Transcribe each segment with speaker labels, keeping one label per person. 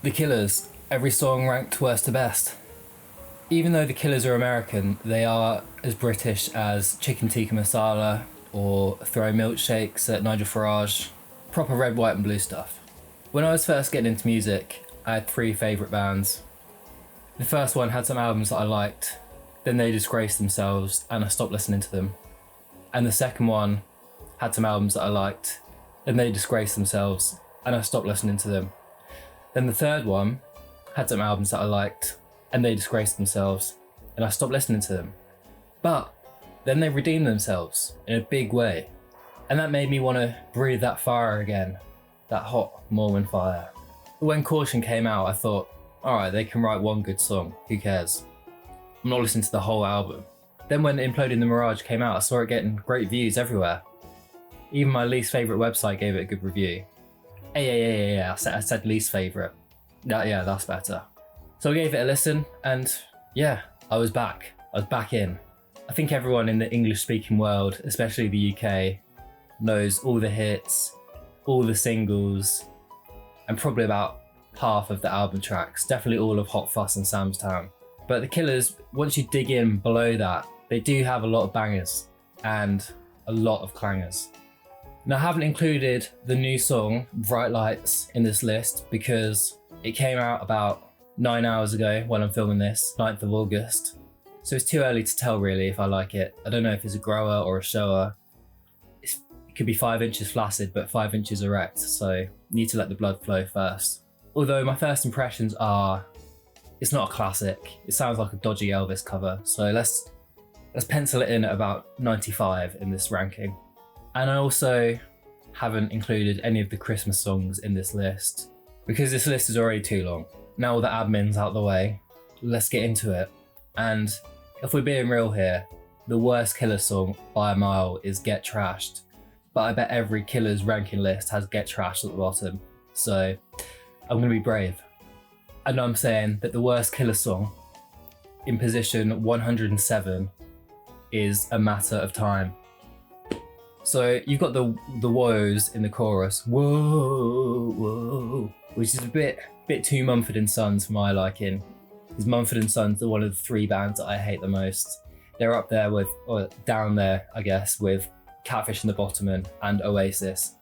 Speaker 1: The Killers, every song ranked worst to best. Even though the Killers are American, they are as British as chicken tikka masala or throwing milkshakes at Nigel Farage. Proper red, white and blue stuff. When I was first getting into music, I had three favourite bands. The first one had some albums that I liked, then they disgraced themselves and I stopped listening to them. And the second one had some albums that I liked, then they disgraced themselves and I stopped listening to them. Then the third one had some albums that I liked and they disgraced themselves and I stopped listening to them. But then they redeemed themselves in a big way. And that made me want to breathe that fire again, that hot Mormon fire. When Caution came out, I thought, alright, they can write one good song, who cares? I'm not listening to the whole album. Then when Imploding the Mirage came out, I saw it getting great views everywhere. Even my least favourite website gave it a good review. Yeah, I said least favourite. Yeah, that's better. So I gave it a listen and yeah, I was back. I was back in. I think everyone in the English speaking world, especially the UK, knows all the hits, all the singles, and probably about half of the album tracks. Definitely all of Hot Fuss and Sam's Town. But the Killers, once you dig in below that, they do have a lot of bangers and a lot of clangers. Now I haven't included the new song, Bright Lights, in this list because it came out about 9 hours ago when I'm filming this, 9th of August. So it's too early to tell really if I like it. I don't know if it's a grower or a shower. It could be 5 inches flaccid, but 5 inches erect, so need to let the blood flow first. Although my first impressions are, it's not a classic. It sounds like a dodgy Elvis cover, so let's pencil it in at about 95 in this ranking. And I also haven't included any of the Christmas songs in this list because this list is already too long. Now all the admin's out the way, let's get into it. And if we're being real here, the worst Killers song by a mile is Get Trashed. But I bet every Killers ranking list has Get Trashed at the bottom. So I'm gonna be brave. And I'm saying that the worst Killers song in position 107 is A Matter of Time. So you've got the woes in the chorus, whoa, whoa, which is a bit too Mumford & Sons for my liking. Because Mumford & Sons are one of the three bands that I hate the most. They're up there with, or down there, I guess, with Catfish and the Bottommen and Oasis.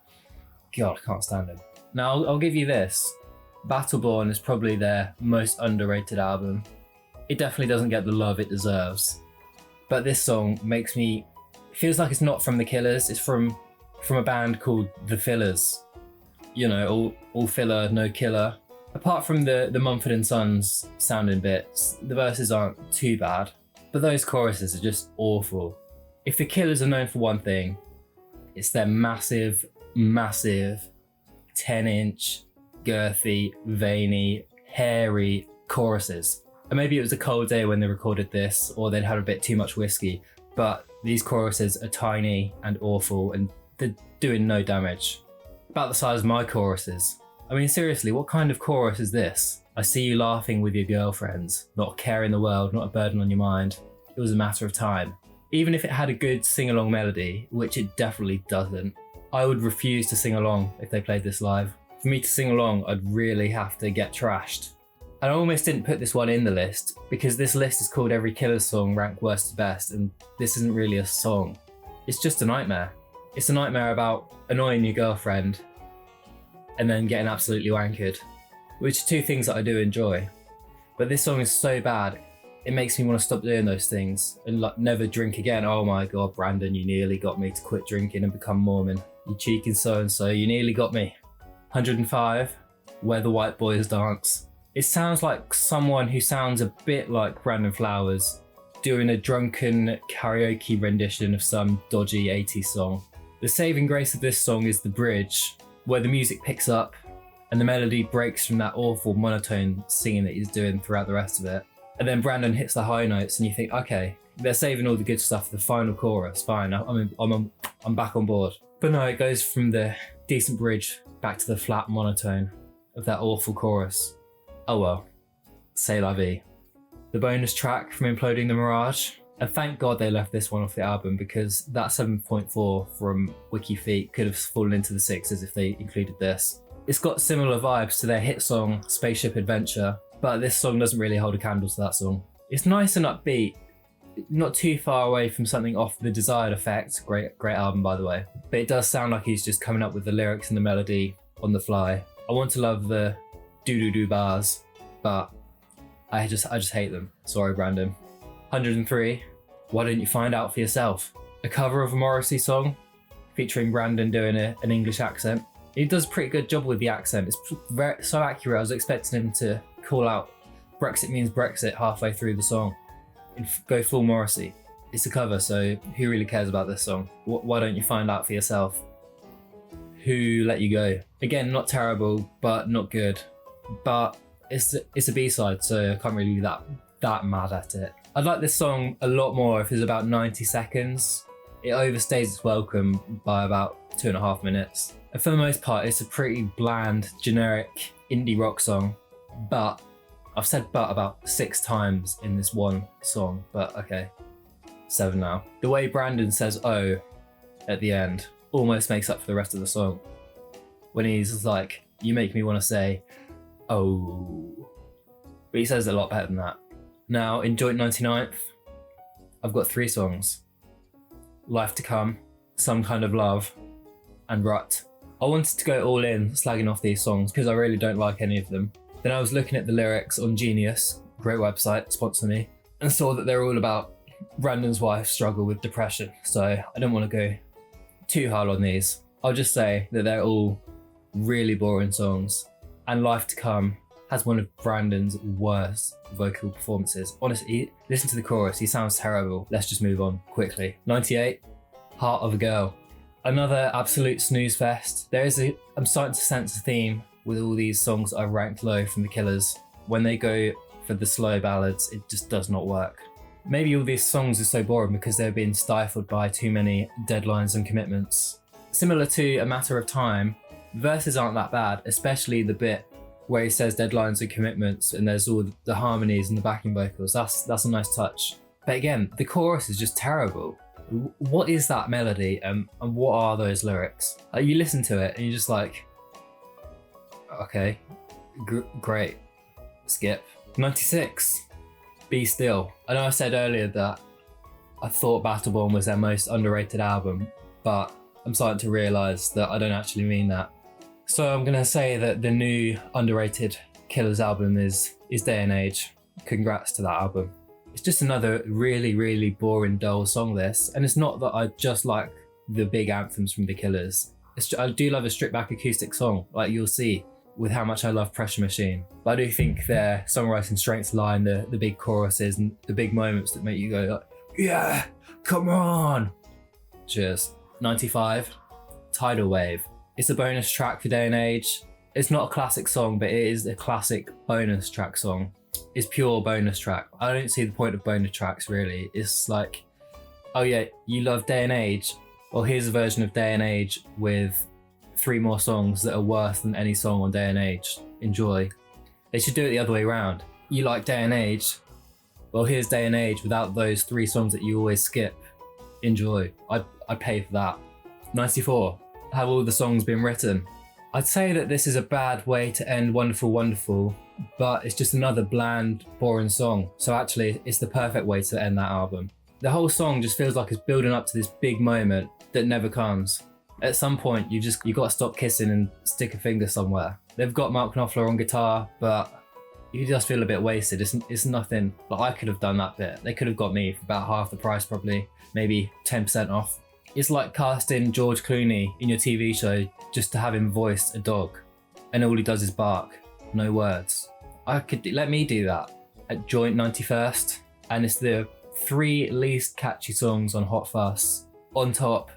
Speaker 1: God, I can't stand them. Now, I'll give you this. Battleborn is probably their most underrated album. It definitely doesn't get the love it deserves. But this song makes me... It feels like it's not from the Killers, it's from a band called The Fillers. You know, all filler, no killer. Apart from the Mumford & Sons sounding bits, the verses aren't too bad, but those choruses are just awful. If the Killers are known for one thing, it's their massive 10-inch, girthy, veiny, hairy choruses. And maybe it was a cold day when they recorded this, or they'd had a bit too much whiskey, but these choruses are tiny and awful and they're doing no damage. About the size of my choruses. I mean, seriously, what kind of chorus is this? I see you laughing with your girlfriends, not a care in the world, not a burden on your mind. It was a matter of time. Even if it had a good sing-along melody, which it definitely doesn't, I would refuse to sing along if they played this live. For me to sing along, I'd really have to get trashed. And I almost didn't put this one in the list because this list is called Every Killers Song Ranked Worst to Best, and this isn't really a song. It's just a nightmare. It's a nightmare about annoying your girlfriend and then getting absolutely wankered, which are two things that I do enjoy. But this song is so bad, it makes me want to stop doing those things and like never drink again. Oh my God, Brandon, you nearly got me to quit drinking and become Mormon. You cheeky so-and-so, you nearly got me. 105, Where the White Boys Dance. It sounds like someone who sounds a bit like Brandon Flowers doing a drunken karaoke rendition of some dodgy 80s song. The saving grace of this song is the bridge, where the music picks up and the melody breaks from that awful monotone singing that he's doing throughout the rest of it. And then Brandon hits the high notes and you think, okay, they're saving all the good stuff for the final chorus, fine, I'm back on board. But no, it goes from the decent bridge back to the flat monotone of that awful chorus. Oh well, c'est la vie. The bonus track from Imploding the Mirage, and thank God they left this one off the album because that 7.4 from WikiFeet could have fallen into the 6s if they included this. It's got similar vibes to their hit song Spaceship Adventure, but this song doesn't really hold a candle to that song. It's nice and upbeat, not too far away from something off The Desired Effect. Great album, by the way. But it does sound like he's just coming up with the lyrics and the melody on the fly. I want to love the do bars, but I just hate them. Sorry, Brandon. 103. Why Don't You Find Out For Yourself? A cover of a Morrissey song featuring Brandon doing an English accent. He does a pretty good job with the accent. It's so accurate. I was expecting him to call out Brexit means Brexit halfway through the song and go full Morrissey. It's a cover, so who really cares about this song? Why Don't You Find Out For Yourself? Who Let You Go? Again, not terrible, but not good. But it's a B-side, so I can't really be that mad at it. I'd like this song a lot more if it's about 90 seconds. It overstays its welcome by about 2.5 minutes. And for the most part, it's a pretty bland, generic indie rock song. But I've said but about 6 times in this one song, but okay, 7 now. The way Brandon says "oh" at the end almost makes up for the rest of the song. When he's like, "You make me want to say, oh." But he says it a lot better than that. Now, in joint 99th, I've got 3 songs. Life to Come, Some Kind of Love, and Rut. I wanted to go all in slagging off these songs because I really don't like any of them. Then I was looking at the lyrics on Genius, great website, sponsor me, and saw that they're all about Brandon's wife's struggle with depression. So I don't want to go too hard on these. I'll just say that they're all really boring songs. And Life to Come has one of Brandon's worst vocal performances. Honestly, listen to the chorus, he sounds terrible. Let's just move on quickly. 98, Heart of a Girl. Another absolute snooze fest. I'm starting to sense a theme with all these songs I've ranked low from the Killers. When they go for the slow ballads, it just does not work. Maybe all these songs are so boring because they're being stifled by too many deadlines and commitments. Similar to A Matter of Time, verses aren't that bad, especially the bit where he says deadlines and commitments and there's all the harmonies and the backing vocals. That's a nice touch. But again, the chorus is just terrible. What is that melody and what are those lyrics? You listen to it and you're just like, okay, great, skip. 96, Be Still. I know I said earlier that I thought Battleborn was their most underrated album, but I'm starting to realise that I don't actually mean that. So I'm gonna say that the new underrated Killers album is Day and Age. Congrats to that album. It's just another really, really boring, dull song, this. And it's not that I just like the big anthems from the Killers. I do love a stripped back acoustic song, like you'll see with how much I love Pressure Machine. But I do think their songwriting strengths lie in the big choruses and the big moments that make you go like, yeah, come on. Cheers. 95, Tidal Wave. It's a bonus track for Day and Age. It's not a classic song, but it is a classic bonus track song. It's pure bonus track. I don't see the point of bonus tracks really. It's like, oh yeah, you love Day and Age? Well, here's a version of Day and Age with 3 more songs that are worse than any song on Day and Age. Enjoy. They should do it the other way around. You like Day and Age? Well, here's Day and Age without those 3 songs that you always skip. Enjoy. I'd pay for that. 94. Have all the songs been written? I'd say that this is a bad way to end Wonderful Wonderful, but it's just another bland, boring song. So actually, it's the perfect way to end that album. The whole song just feels like it's building up to this big moment that never comes. At some point, you got to stop kissing and stick a finger somewhere. They've got Mark Knopfler on guitar, but you just feel a bit wasted. It's nothing. Like, I could have done that bit. They could have got me for about half the price, probably, maybe 10% off. It's like casting George Clooney in your TV show just to have him voice a dog, and all he does is bark, no words. Let me do that at joint 91st, and it's the 3 least catchy songs on Hot Fuss. On top,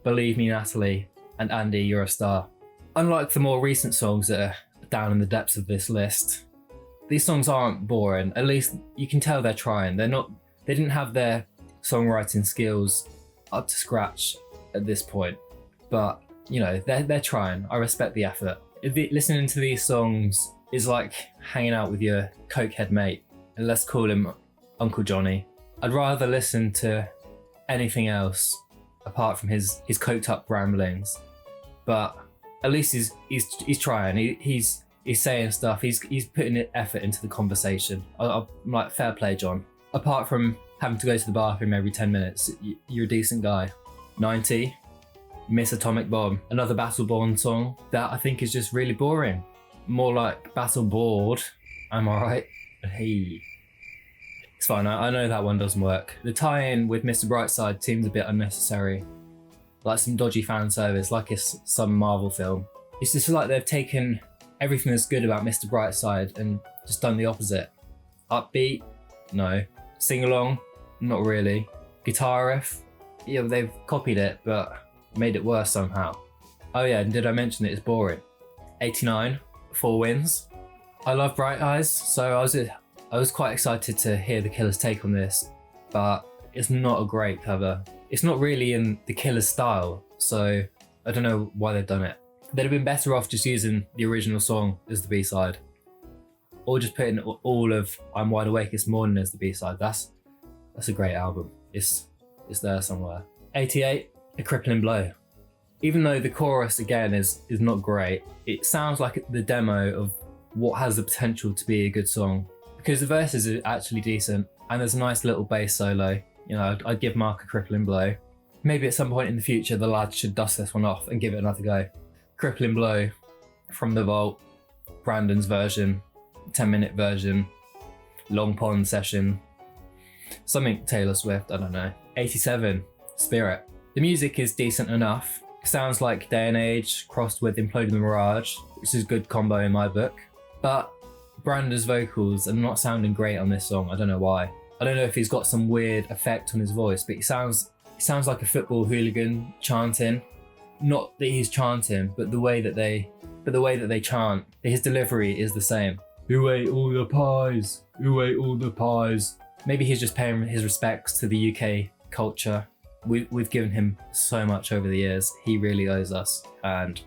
Speaker 1: Believe Me Natalie, and Andy, You're a Star. Unlike the more recent songs that are down in the depths of this list, these songs aren't boring. At least you can tell they're trying. They didn't have their songwriting skills up to scratch at this point, but you know, they're trying. I respect the effort. Listening to these songs is like hanging out with your cokehead mate, and let's call him Uncle Johnny. I'd rather listen to anything else apart from his coked up ramblings, but At least he's trying. He's saying stuff. He's putting effort into the conversation. I'm like, fair play, John. Apart from having to go to the bathroom every 10 minutes, you're a decent guy. 90, Miss Atomic Bomb, another Battleborn song that I think is just really boring. More like Battle Bored. Am I right? Hey. It's fine, I know that one doesn't work. The tie-in with Mr Brightside seems a bit unnecessary. Like some dodgy fan service, like it's some Marvel film. It's just like they've taken everything that's good about Mr Brightside and just done the opposite. Upbeat? No. Sing-along? Not really. Guitar riff? Yeah, they've copied it, but made it worse somehow. Oh yeah, and did I mention that it's boring? 89, 4 wins. I love Bright Eyes, so I was quite excited to hear the Killers' take on this, but it's not a great cover. It's not really in the Killers' style, so I don't know why they've done it. They'd have been better off just using the original song as the B-side, or just putting all of I'm Wide Awake This Morning as the B-side. That's a great album. It's there somewhere. 88, A Crippling Blow. Even though the chorus again is not great, it sounds like the demo of what has the potential to be a good song, because the verses are actually decent and there's a nice little bass solo. You know, I'd give Mark A Crippling Blow. Maybe at some point in the future the lads should dust this one off and give it another go. Crippling Blow from the Vault, Brandon's version, 10-minute version, Long Pond session, something Taylor Swift, I don't know. 87, Spirit. The music is decent enough. Sounds like Day and Age crossed with Imploding the Mirage, which is a good combo in my book. But Brandon's vocals are not sounding great on this song. I don't know why. I don't know if he's got some weird effect on his voice, but he sounds like a football hooligan chanting. Not that he's chanting, but the way that they chant. His delivery is the same. Who ate all the pies? Who ate all the pies? Maybe he's just paying his respects to the UK culture. We've given him so much over the years. He really owes us, and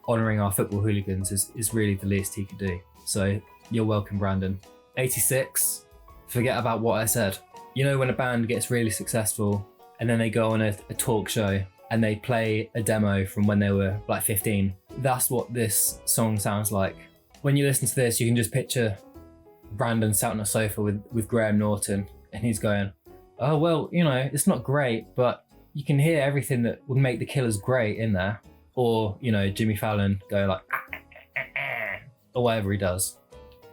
Speaker 1: honouring our football hooligans is really the least he could do. So you're welcome, Brandon. 86, Forget About What I Said. You know when a band gets really successful and then they go on a talk show and they play a demo from when they were like 15? That's what this song sounds like. When you listen to this, you can just picture Brandon sat on a sofa with Graham Norton, and he's going, oh, well, you know, it's not great, but you can hear everything that would make the Killers great in there. Or, you know, Jimmy Fallon going like, or whatever he does.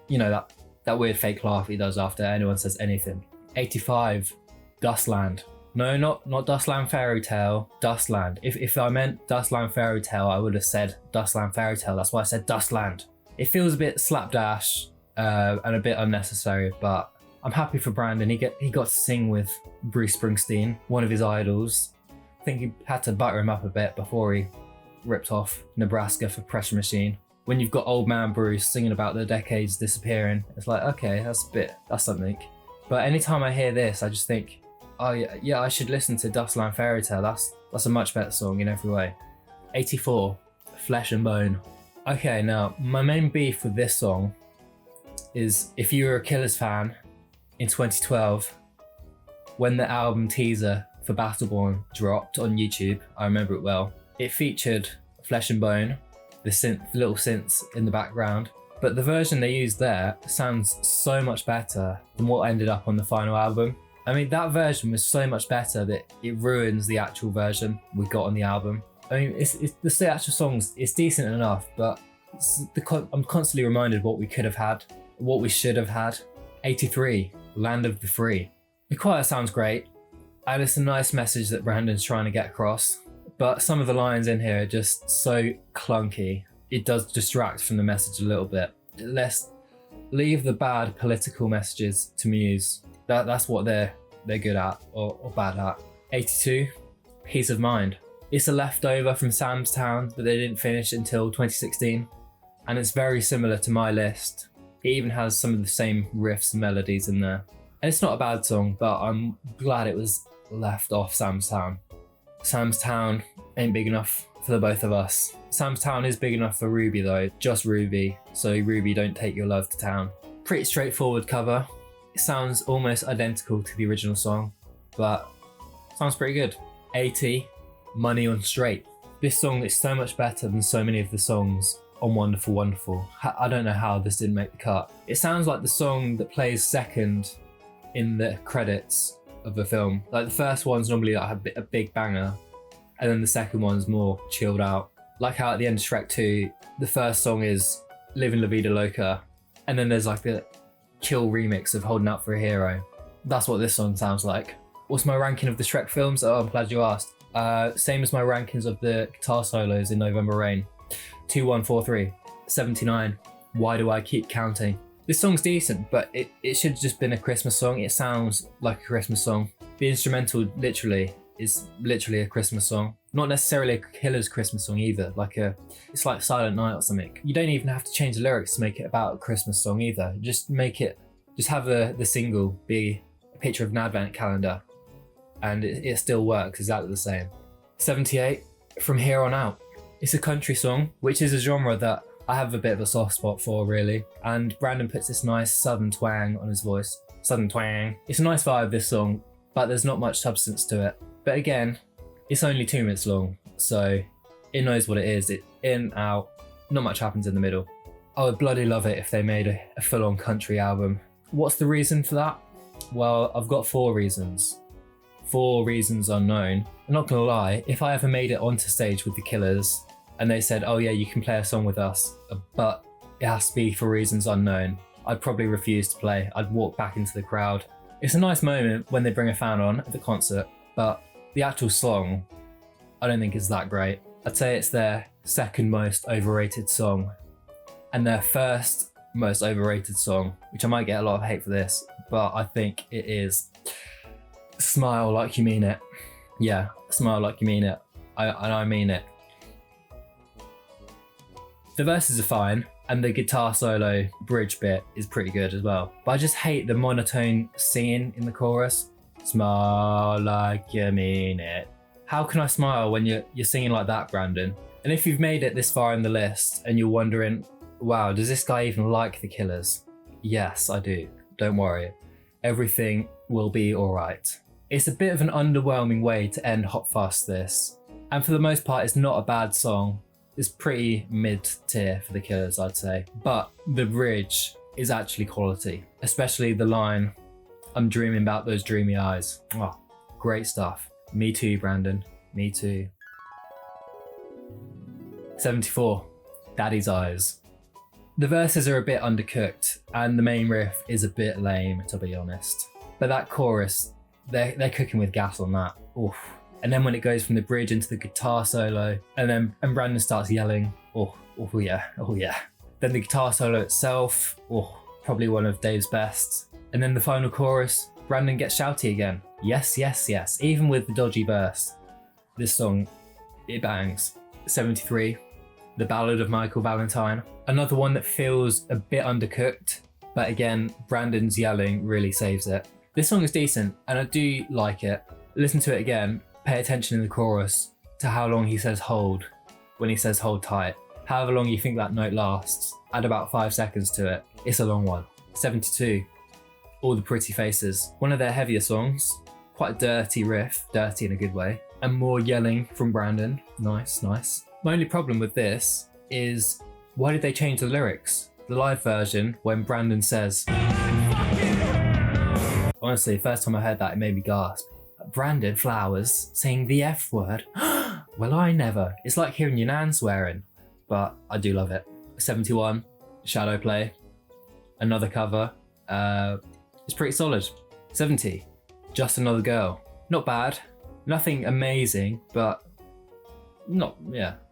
Speaker 1: You know, that weird fake laugh he does after anyone says anything. 85, Dustland. No, not Dustland Fairy Tale, Dustland. If I meant Dustland Fairy Tale, I would have said Dustland Fairy Tale. That's why I said Dustland. It feels a bit slapdash and a bit unnecessary, but I'm happy for Brandon. He got to sing with Bruce Springsteen, one of his idols. I think he had to butter him up a bit before he ripped off Nebraska for Pressure Machine. When you've got old man Bruce singing about the decades disappearing, it's like, okay, that's something. But anytime I hear this, I just think, oh yeah, I should listen to Dustland Fairy Tale. That's a much better song in every way. 84, Flesh and Bone. Okay, now my main beef with this song is if you were a Killers fan in 2012, when the album teaser for Battleborn dropped on YouTube, I remember it well. It featured Flesh and Bone, the little synths in the background, but the version they used there sounds so much better than what ended up on the final album. I mean, that version was so much better that it ruins the actual version we got on the album. I mean, it's the actual songs, it's decent enough, but I'm constantly reminded of what we could have had, what we should have had. 83, Land of the Free. The choir sounds great, and it's a nice message that Brandon's trying to get across, but some of the lines in here are just so clunky. It does distract from the message a little bit. Let's leave the bad political messages to Muse. That's what they're good at or bad at. 82, Peace of Mind. It's a leftover from Sam's Town that they didn't finish until 2016, and it's very similar to My List. It even has some of the same riffs and melodies in there. And it's not a bad song, but I'm glad it was left off Sam's Town. Sam's Town ain't big enough for the both of us. Sam's Town is big enough for Ruby though, just Ruby. So Ruby, don't take your love to town. Pretty straightforward cover. It sounds almost identical to the original song, but sounds pretty good. 80, Money on Straight. This song is so much better than so many of the songs on Wonderful Wonderful. I don't know how this didn't make the cut. It sounds like the song that plays second in the credits of the film. Like the first one's normally like a big banger, and then the second one's more chilled out. Like how at the end of Shrek 2, the first song is Living La Vida Loca, and then there's like the chill remix of Holding Out for a Hero. That's what this song sounds like. What's my ranking of the Shrek films? Oh, I'm glad you asked. Same as my rankings of the guitar solos in November Rain. 2, 1, 4, 3. 79. Why do I keep counting? This song's decent, but it should have just been a Christmas song. It sounds like a Christmas song. The instrumental is literally a Christmas song. Not necessarily a Killer's Christmas song either. It's like Silent Night or something. You don't even have to change the lyrics to make it about a Christmas song either. Just have the single be a picture of an advent calendar, and it still works exactly the same. 78. From Here On Out. It's a country song, which is a genre that I have a bit of a soft spot for, really. And Brandon puts this nice southern twang on his voice. Southern twang. It's a nice vibe, this song, but there's not much substance to it. But again, it's only 2 minutes long, so it knows what it is. It in, out, not much happens in the middle. I would bloody love it if they made a full-on country album. What's the reason for that? Well, I've got 4 reasons. 4 reasons unknown. I'm not gonna lie, if I ever made it onto stage with the Killers and they said, oh yeah, you can play a song with us, but it has to be for reasons unknown, I'd probably refuse to play. I'd walk back into the crowd. It's a nice moment when they bring a fan on at the concert, but the actual song, I don't think is that great. I'd say it's their second most overrated song and their first most overrated song, which I might get a lot of hate for this, but I think it is Smile Like You Mean It. Yeah, Smile Like You Mean It. I mean it. The verses are fine, and the guitar solo bridge bit is pretty good as well. But I just hate the monotone singing in the chorus. Smile like you mean it. How can I smile when you're singing like that, Brandon? And if you've made it this far in the list and you're wondering, wow, does this guy even like the Killers? Yes, I do. Don't worry. Everything will be alright. It's a bit of an underwhelming way to end Hot Fuss, this. And for the most part, it's not a bad song. It's pretty mid-tier for the Killers, I'd say. But the bridge is actually quality, especially the line, I'm dreaming about those dreamy eyes. Oh, great stuff. Me too, Brandon. Me too. 74. Daddy's Eyes. The verses are a bit undercooked and the main riff is a bit lame, to be honest. But that chorus, they're cooking with gas on that. Oof. And then when it goes from the bridge into the guitar solo, and Brandon starts yelling, oh yeah. Then the guitar solo itself, probably one of Dave's best. And then the final chorus, Brandon gets shouty again. Yes. Even with the dodgy burst, this song, it bangs. 73, The Ballad of Michael Valentine. Another one that feels a bit undercooked, but again, Brandon's yelling really saves it. This song is decent, and I do like it. Listen to it again. Pay attention in the chorus to how long he says hold when he says hold tight. However long you think that note lasts, add about 5 seconds to it. It's a long one. 72. All the Pretty Faces. One of their heavier songs. Quite a dirty riff, dirty in a good way. And more yelling from Brandon. Nice. My only problem with this is, why did they change the lyrics? The live version, when Brandon says... Honestly, first time I heard that, it made me gasp. Brandon Flowers saying the F word. Well, I never. It's like hearing your nan swearing, but I do love it. 71, Shadow Play. Another cover. It's pretty solid. 70, Just Another Girl. Not bad. Nothing amazing, but not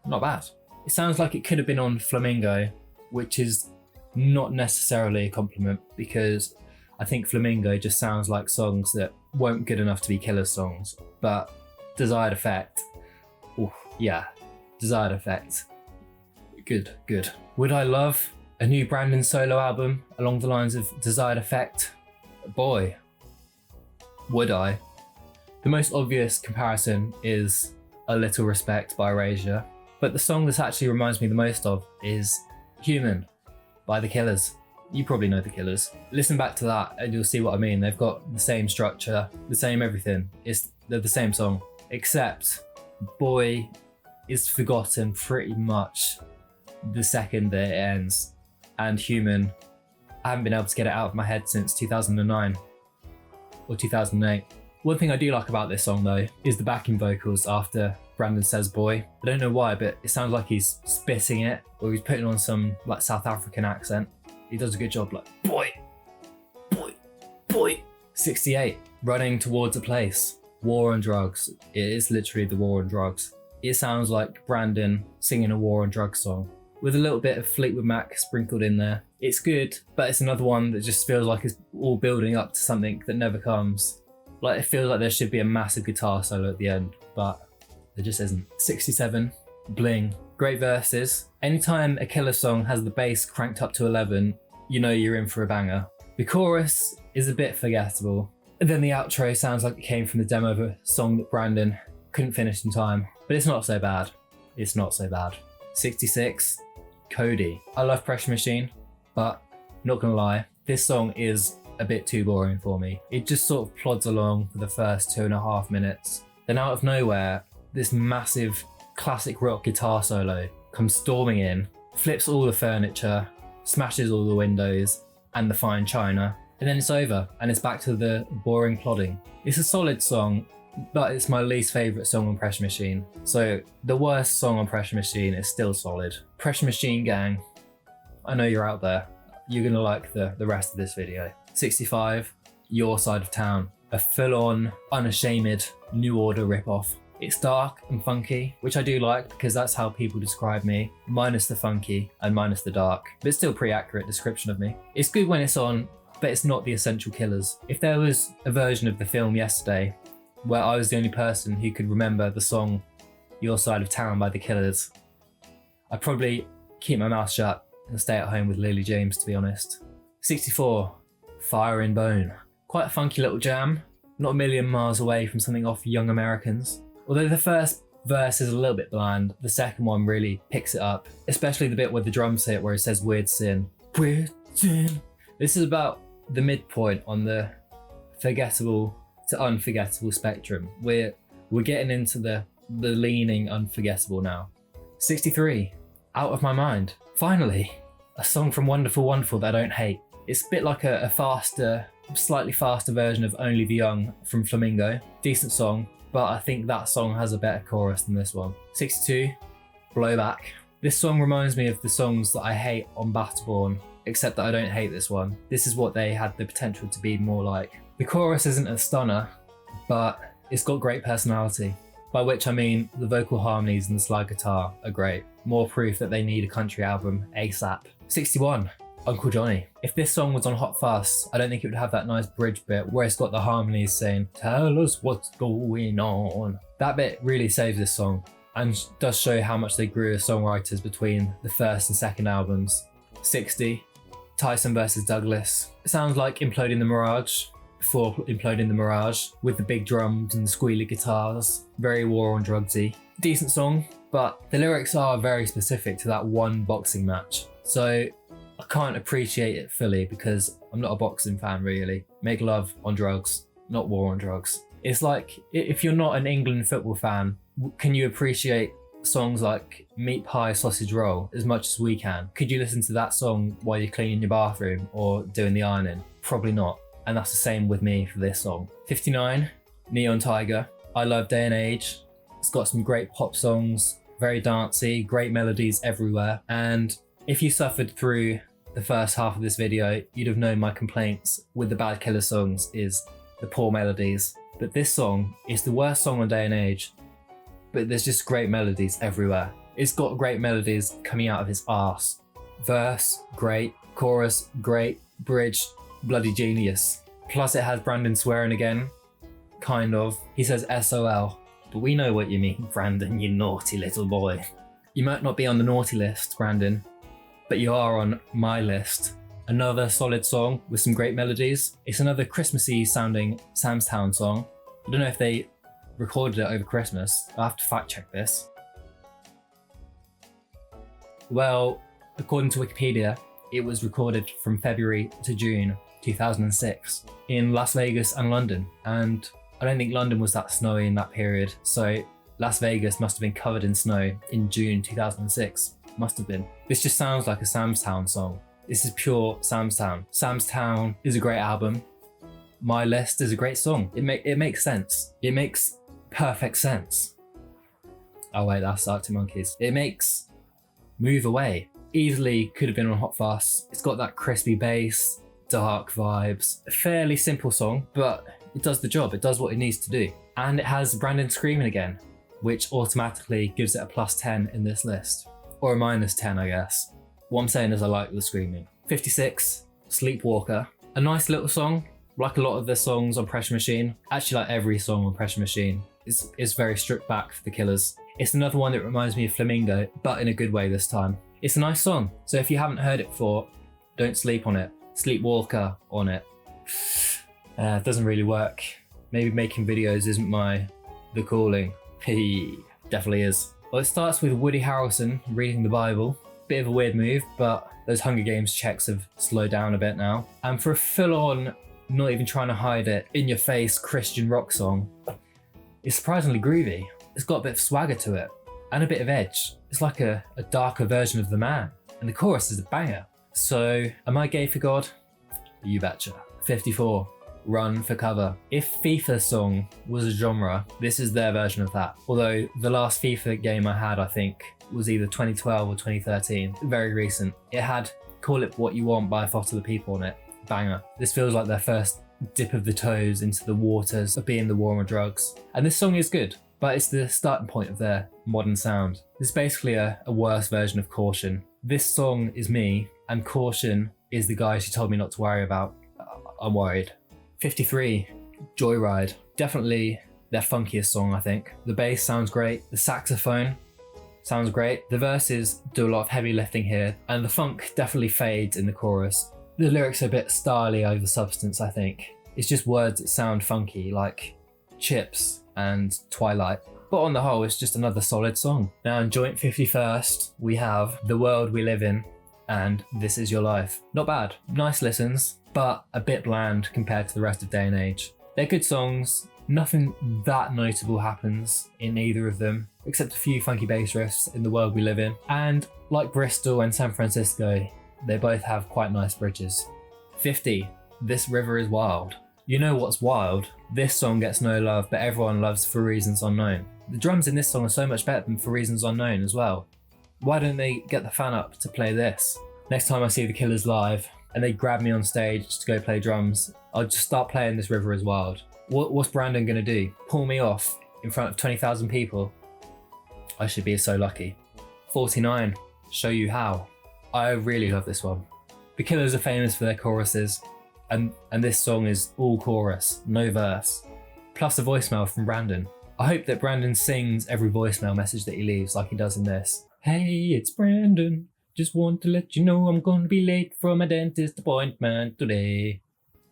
Speaker 1: bad. It sounds like it could have been on Flamingo, which is not necessarily a compliment because I think Flamingo just sounds like songs that weren't good enough to be Killer songs. But Desired Effect, Desired Effect, good. Would I love a new Brandon solo album along the lines of Desired Effect? Boy, would I. The most obvious comparison is A Little Respect by Erasure, but the song that actually reminds me the most of is Human by The Killers. You probably know The Killers. Listen back to that and you'll see what I mean. They've got the same structure, the same everything. They're the same song, except boy, is forgotten pretty much the second that it ends. And Human, I haven't been able to get it out of my head since 2009 or 2008. One thing I do like about this song though is the backing vocals after Brandon says boy. I don't know why, but it sounds like he's spitting it or he's putting on some like South African accent. He does a good job, like boy, boy, boy. 68, Running Towards a Place. War on drugs. It is literally the war on drugs. It sounds like Brandon singing a war on drugs song with a little bit of Fleetwood Mac sprinkled in there. It's good, but it's another one that just feels like it's all building up to something that never comes. Like, it feels like there should be a massive guitar solo at the end, but there just isn't. 67, Bling. Great verses. Anytime a Killer song has the bass cranked up to 11, you know you're in for a banger. The chorus is a bit forgettable. And then the outro sounds like it came from the demo of a song that Brandon couldn't finish in time, but it's not so bad. It's not so bad. 66, Cody. I love Pressure Machine, but not gonna lie, this song is a bit too boring for me. It just sort of plods along for the first 2.5 minutes. Then out of nowhere, this massive classic rock guitar solo comes storming in, flips all the furniture, smashes all the windows and the fine china, and then it's over and it's back to the boring plodding. It's a solid song, but it's my least favourite song on Pressure Machine. So the worst song on Pressure Machine is still solid. Pressure Machine gang, I know you're out there. You're gonna like the rest of this video. 65, Your Side of Town. A full-on, unashamed New Order ripoff. It's dark and funky, which I do like because that's how people describe me, minus the funky and minus the dark, but it's still a pretty accurate description of me. It's good when it's on, but it's not the essential Killers. If there was a version of the film Yesterday where I was the only person who could remember the song Your Side of Town by the Killers, I'd probably keep my mouth shut and stay at home with Lily James, to be honest. 64, Fire and Bone. Quite a funky little jam, not a million miles away from something off Young Americans. Although the first verse is a little bit bland, the second one really picks it up, especially the bit where the drums hit where it says Weird Sin. Weird Sin. This is about the midpoint on the forgettable to unforgettable spectrum. We're getting into the leaning unforgettable now. 63, Out of My Mind. Finally, a song from Wonderful Wonderful that I don't hate. It's a bit like a faster, slightly faster version of Only the Young from Flamingo. Decent song, but I think that song has a better chorus than this one. 62, Blowback. This song reminds me of the songs that I hate on Battleborn, except that I don't hate this one. This is what they had the potential to be more like. The chorus isn't a stunner, but it's got great personality. By which I mean the vocal harmonies and the slide guitar are great. More proof that they need a country album ASAP. 61, Uncle Johnny. If this song was on Hot Fuss, I don't think it would have that nice bridge bit where it's got the harmonies saying, tell us what's going on. That bit really saves this song and does show how much they grew as songwriters between the first and second albums. 60, Tyson versus Douglas. It sounds like Imploding the Mirage before Imploding the Mirage with the big drums and the squealy guitars. Very war on drugsy. Decent song, but the lyrics are very specific to that one boxing match. So I can't appreciate it fully because I'm not a boxing fan really. Make love on drugs, not war on drugs. It's like, if you're not an England football fan, can you appreciate songs like Meat Pie Sausage Roll as much as we can? Could you listen to that song while you're cleaning your bathroom or doing the ironing? Probably not. And that's the same with me for this song. 59, Neon Tiger. I love Day and Age. It's got some great pop songs, very dancey, great melodies everywhere. And if you suffered through the first half of this video, you'd have known my complaints with the bad Killer songs is the poor melodies. But this song is the worst song on Day and Age, but there's just great melodies everywhere. It's got great melodies coming out of his arse. Verse, great. Chorus, great. Bridge, bloody genius. Plus it has Brandon swearing again. Kind of. He says SOL. But we know what you mean, Brandon, you naughty little boy. You might not be on the naughty list, Brandon, but you are on my list. Another solid song with some great melodies. It's another Christmassy sounding Sam's Town song. I don't know if they recorded it over Christmas. I'll have to fact check this. Well, according to Wikipedia, it was recorded from February to June 2006 in Las Vegas and London. And I don't think London was that snowy in that period. So Las Vegas must have been covered in snow in June 2006. Must have been. This just sounds like a Sam's Town song. This is pure Sam's Town. Sam's Town is a great album. My List is a great song. It makes sense. It makes perfect sense. Oh wait, that's Arctic Monkeys. It makes Move Away. Easily could have been on Hot Fuss. It's got that crispy bass, dark vibes. A fairly simple song, but it does the job. It does what it needs to do. And it has Brandon screaming again, which automatically gives it a +10 in this list. Or a -10, I guess. What I'm saying is I like the screaming. 56, Sleepwalker. A nice little song, like a lot of the songs on Pressure Machine. Actually, like every song on Pressure Machine. It's very stripped back for the Killers. It's another one that reminds me of Flamingo, but in a good way this time. It's a nice song, so if you haven't heard it before, don't sleep on it. Sleepwalker on it. It doesn't really work. Maybe making videos isn't the calling. He definitely is. Well, it starts with Woody Harrelson reading the Bible. Bit of a weird move, but those Hunger Games checks have slowed down a bit now. And for a full-on, not even trying to hide it, in-your-face Christian rock song, it's surprisingly groovy. It's got a bit of swagger to it, and a bit of edge. It's like a darker version of The Man, and the chorus is a banger. So, am I gay for God? You betcha. 54, Run for Cover. If FIFA song was a genre, this is their version of that. Although the last FIFA game I had, I think, was either 2012 or 2013, very recent. It had Call It What You Want by Foster the People on it. Banger. This feels like their first dip of the toes into the waters of being the war on drugs. And this song is good, but it's the starting point of their modern sound. It's basically a worse version of Caution. This song is me, and Caution is the guy she told me not to worry about. I'm worried. 53, Joyride. Definitely their funkiest song, I think. The bass sounds great. The saxophone sounds great. The verses do a lot of heavy lifting here, and the funk definitely fades in the chorus. The lyrics are a bit stylish over substance, I think. It's just words that sound funky, like Chips and Twilight. But on the whole, it's just another solid song. Now in joint 51st, we have The World We Live In and This Is Your Life. Not bad. Nice listens, but a bit bland compared to the rest of Day and Age. They're good songs. Nothing that notable happens in either of them, except a few funky bass riffs in The World We Live In. And like Bristol and San Francisco, they both have quite nice bridges. 50, This River Is Wild. You know what's wild? This song gets no love, but everyone loves For Reasons Unknown. The drums in this song are so much better than For Reasons Unknown as well. Why don't they get the fan up to play this? Next time I see the Killers live and they grab me on stage to go play drums, I'll just start playing This River Is Wild. What's Brandon gonna do? Pull me off in front of 20,000 people? I should be so lucky. 49, Show You How. I really love this one. The Killers are famous for their choruses, and this song is all chorus, no verse, plus a voicemail from Brandon. I hope that Brandon sings every voicemail message that he leaves like he does in this. Hey, it's Brandon. Just want to let you know I'm gonna be late for my dentist appointment today.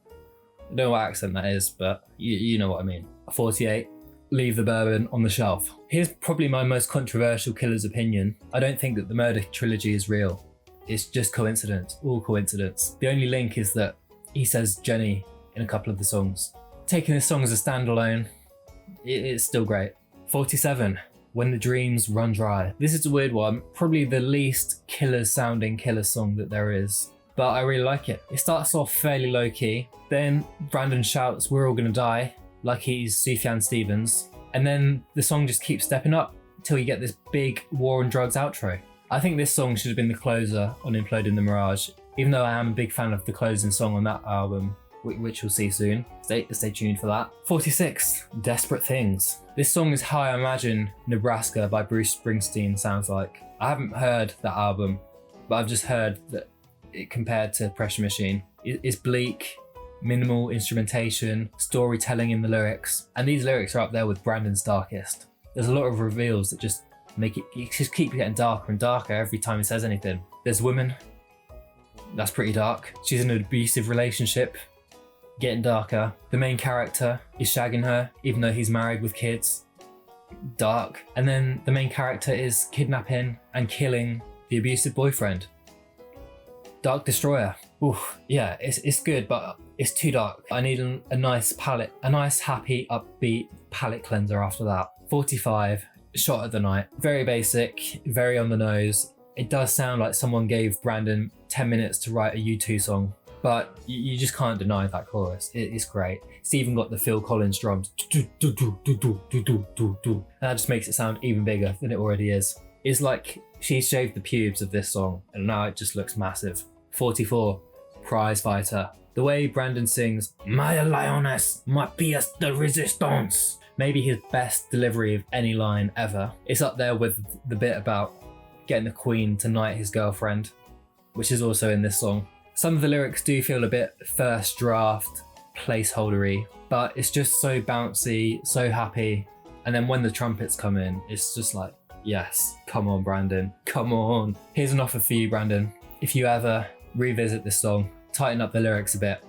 Speaker 1: I don't know what accent that is, but you know what I mean. 48, Leave the Bourbon on the Shelf. Here's probably my most controversial Killer's opinion. I don't think that the Murder Trilogy is real. It's just coincidence, all coincidence. The only link is that he says Jenny in a couple of the songs. Taking this song as a standalone, it's still great. 47, When the Dreams Run Dry. This is a weird one, probably the least Killers sounding Killers song that there is, but I really like it. It starts off fairly low key, then Brandon shouts "We're all gonna die" like he's Sufjan Stevens, and then the song just keeps stepping up until you get this big war on drugs outro. I think this song should have been the closer on Imploding the Mirage, even though I am a big fan of the closing song on that album, which we'll see soon. Stay tuned for that. 46, Desperate Things. This song is how I imagine Nebraska by Bruce Springsteen sounds like. I haven't heard that album, but I've just heard that it compared to Pressure Machine. It's bleak, minimal instrumentation, storytelling in the lyrics, and these lyrics are up there with Brandon's darkest. There's a lot of reveals that just make it just keep getting darker and darker every time he says anything. There's Women. That's pretty dark. She's in an abusive relationship. Getting darker. The main character is shagging her, even though he's married with kids. Dark. And then the main character is kidnapping and killing the abusive boyfriend. Dark Destroyer. Ooh, yeah, it's good, but it's too dark. I need a nice palette, a nice, happy, upbeat palette cleanser after that. 45, shot at the night. Very basic, very on the nose. It does sound like someone gave Brandon 10 minutes to write a U2 song, but you just can't deny that chorus. It's great. It's even got the Phil Collins drums. And that just makes it sound even bigger than it already is. It's like she shaved the pubes of this song and now it just looks massive. 44, Prize Fighter. The way Brandon sings, "My lioness, my pièce de résistance," maybe his best delivery of any line ever. It's up there with the bit about getting the Queen to knight his girlfriend, which is also in this song. Some of the lyrics do feel a bit first draft, placeholdery, but it's just so bouncy, so happy. And then when the trumpets come in, it's just like, yes, come on, Brandon, come on. Here's an offer for you, Brandon. If you ever revisit this song, tighten up the lyrics a bit,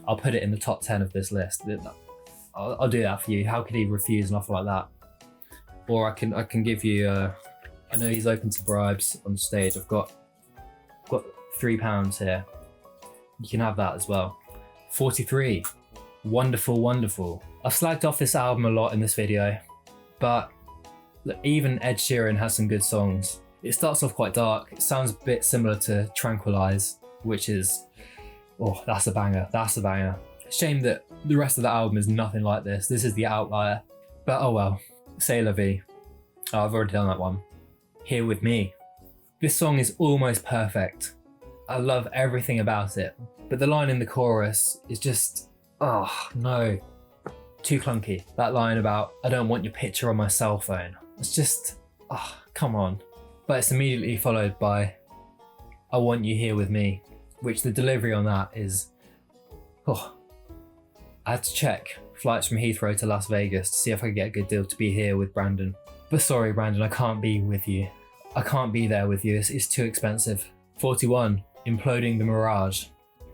Speaker 1: I'll put it in the top 10 of this list. I'll do that for you. How could he refuse an offer like that? Or I can give you, I know he's open to bribes on stage. I've got £3 here. You can have that as well. 43, Wonderful, Wonderful. I've slagged off this album a lot in this video, but look, even Ed Sheeran has some good songs. It starts off quite dark. It sounds a bit similar to Tranquilize, which is, oh, that's a banger. That's a banger. Shame that the rest of the album is nothing like this. This is the outlier. But oh well. C'est la vie. Oh, I've already done that one. Here With Me. This song is almost perfect. I love everything about it. But the line in the chorus is just, oh no, too clunky. That line about, "I don't want your picture on my cell phone." It's just, oh, come on. But it's immediately followed by, "I Want You Here With Me," which the delivery on that is, oh. I had to check flights from Heathrow to Las Vegas to see if I could get a good deal to be here with Brandon. But sorry, Brandon, I can't be with you. I can't be there with you. It's too expensive. 41, Imploding the Mirage.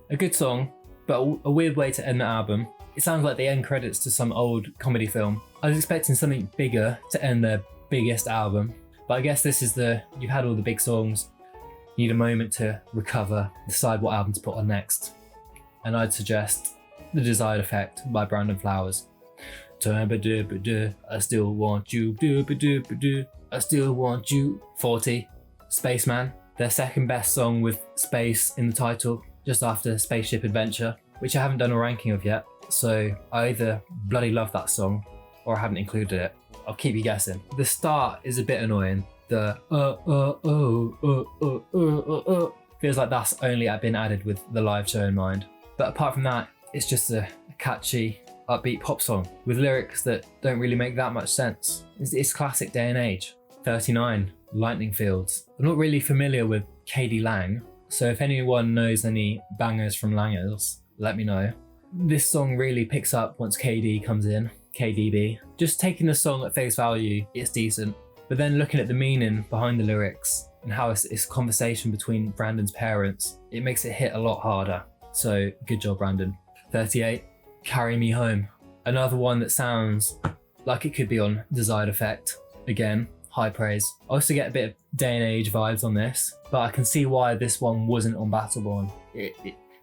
Speaker 1: A good song, but a weird way to end the album. It sounds like the end credits to some old comedy film. I was expecting something bigger to end their biggest album, but I guess this is you've had all the big songs, you need a moment to recover, decide what album to put on next. And I'd suggest The Desired Effect by Brandon Flowers. I still want you, I still want you. 40, Spaceman, their second best song with space in the title, just after Spaceship Adventure, which I haven't done a ranking of yet, so I either bloody love that song or I haven't included it. I'll keep you guessing. The start is a bit annoying. The feels like that's only been added with the live show in mind. But apart from that, it's just a catchy, upbeat pop song with lyrics that don't really make that much sense. It's classic day and age. 39, Lightning Fields. I'm not really familiar with KD Lang, so if anyone knows any bangers from Langers, let me know. This song really picks up once KD comes in, KDB. Just taking the song at face value, it's decent. But then looking at the meaning behind the lyrics and how it's conversation between Brandon's parents, it makes it hit a lot harder. So good job, Brandon. 38, Carry Me Home. Another one that sounds like it could be on Desired Effect. Again, high praise. I also get a bit of day and age vibes on this, but I can see why this one wasn't on Battleborn.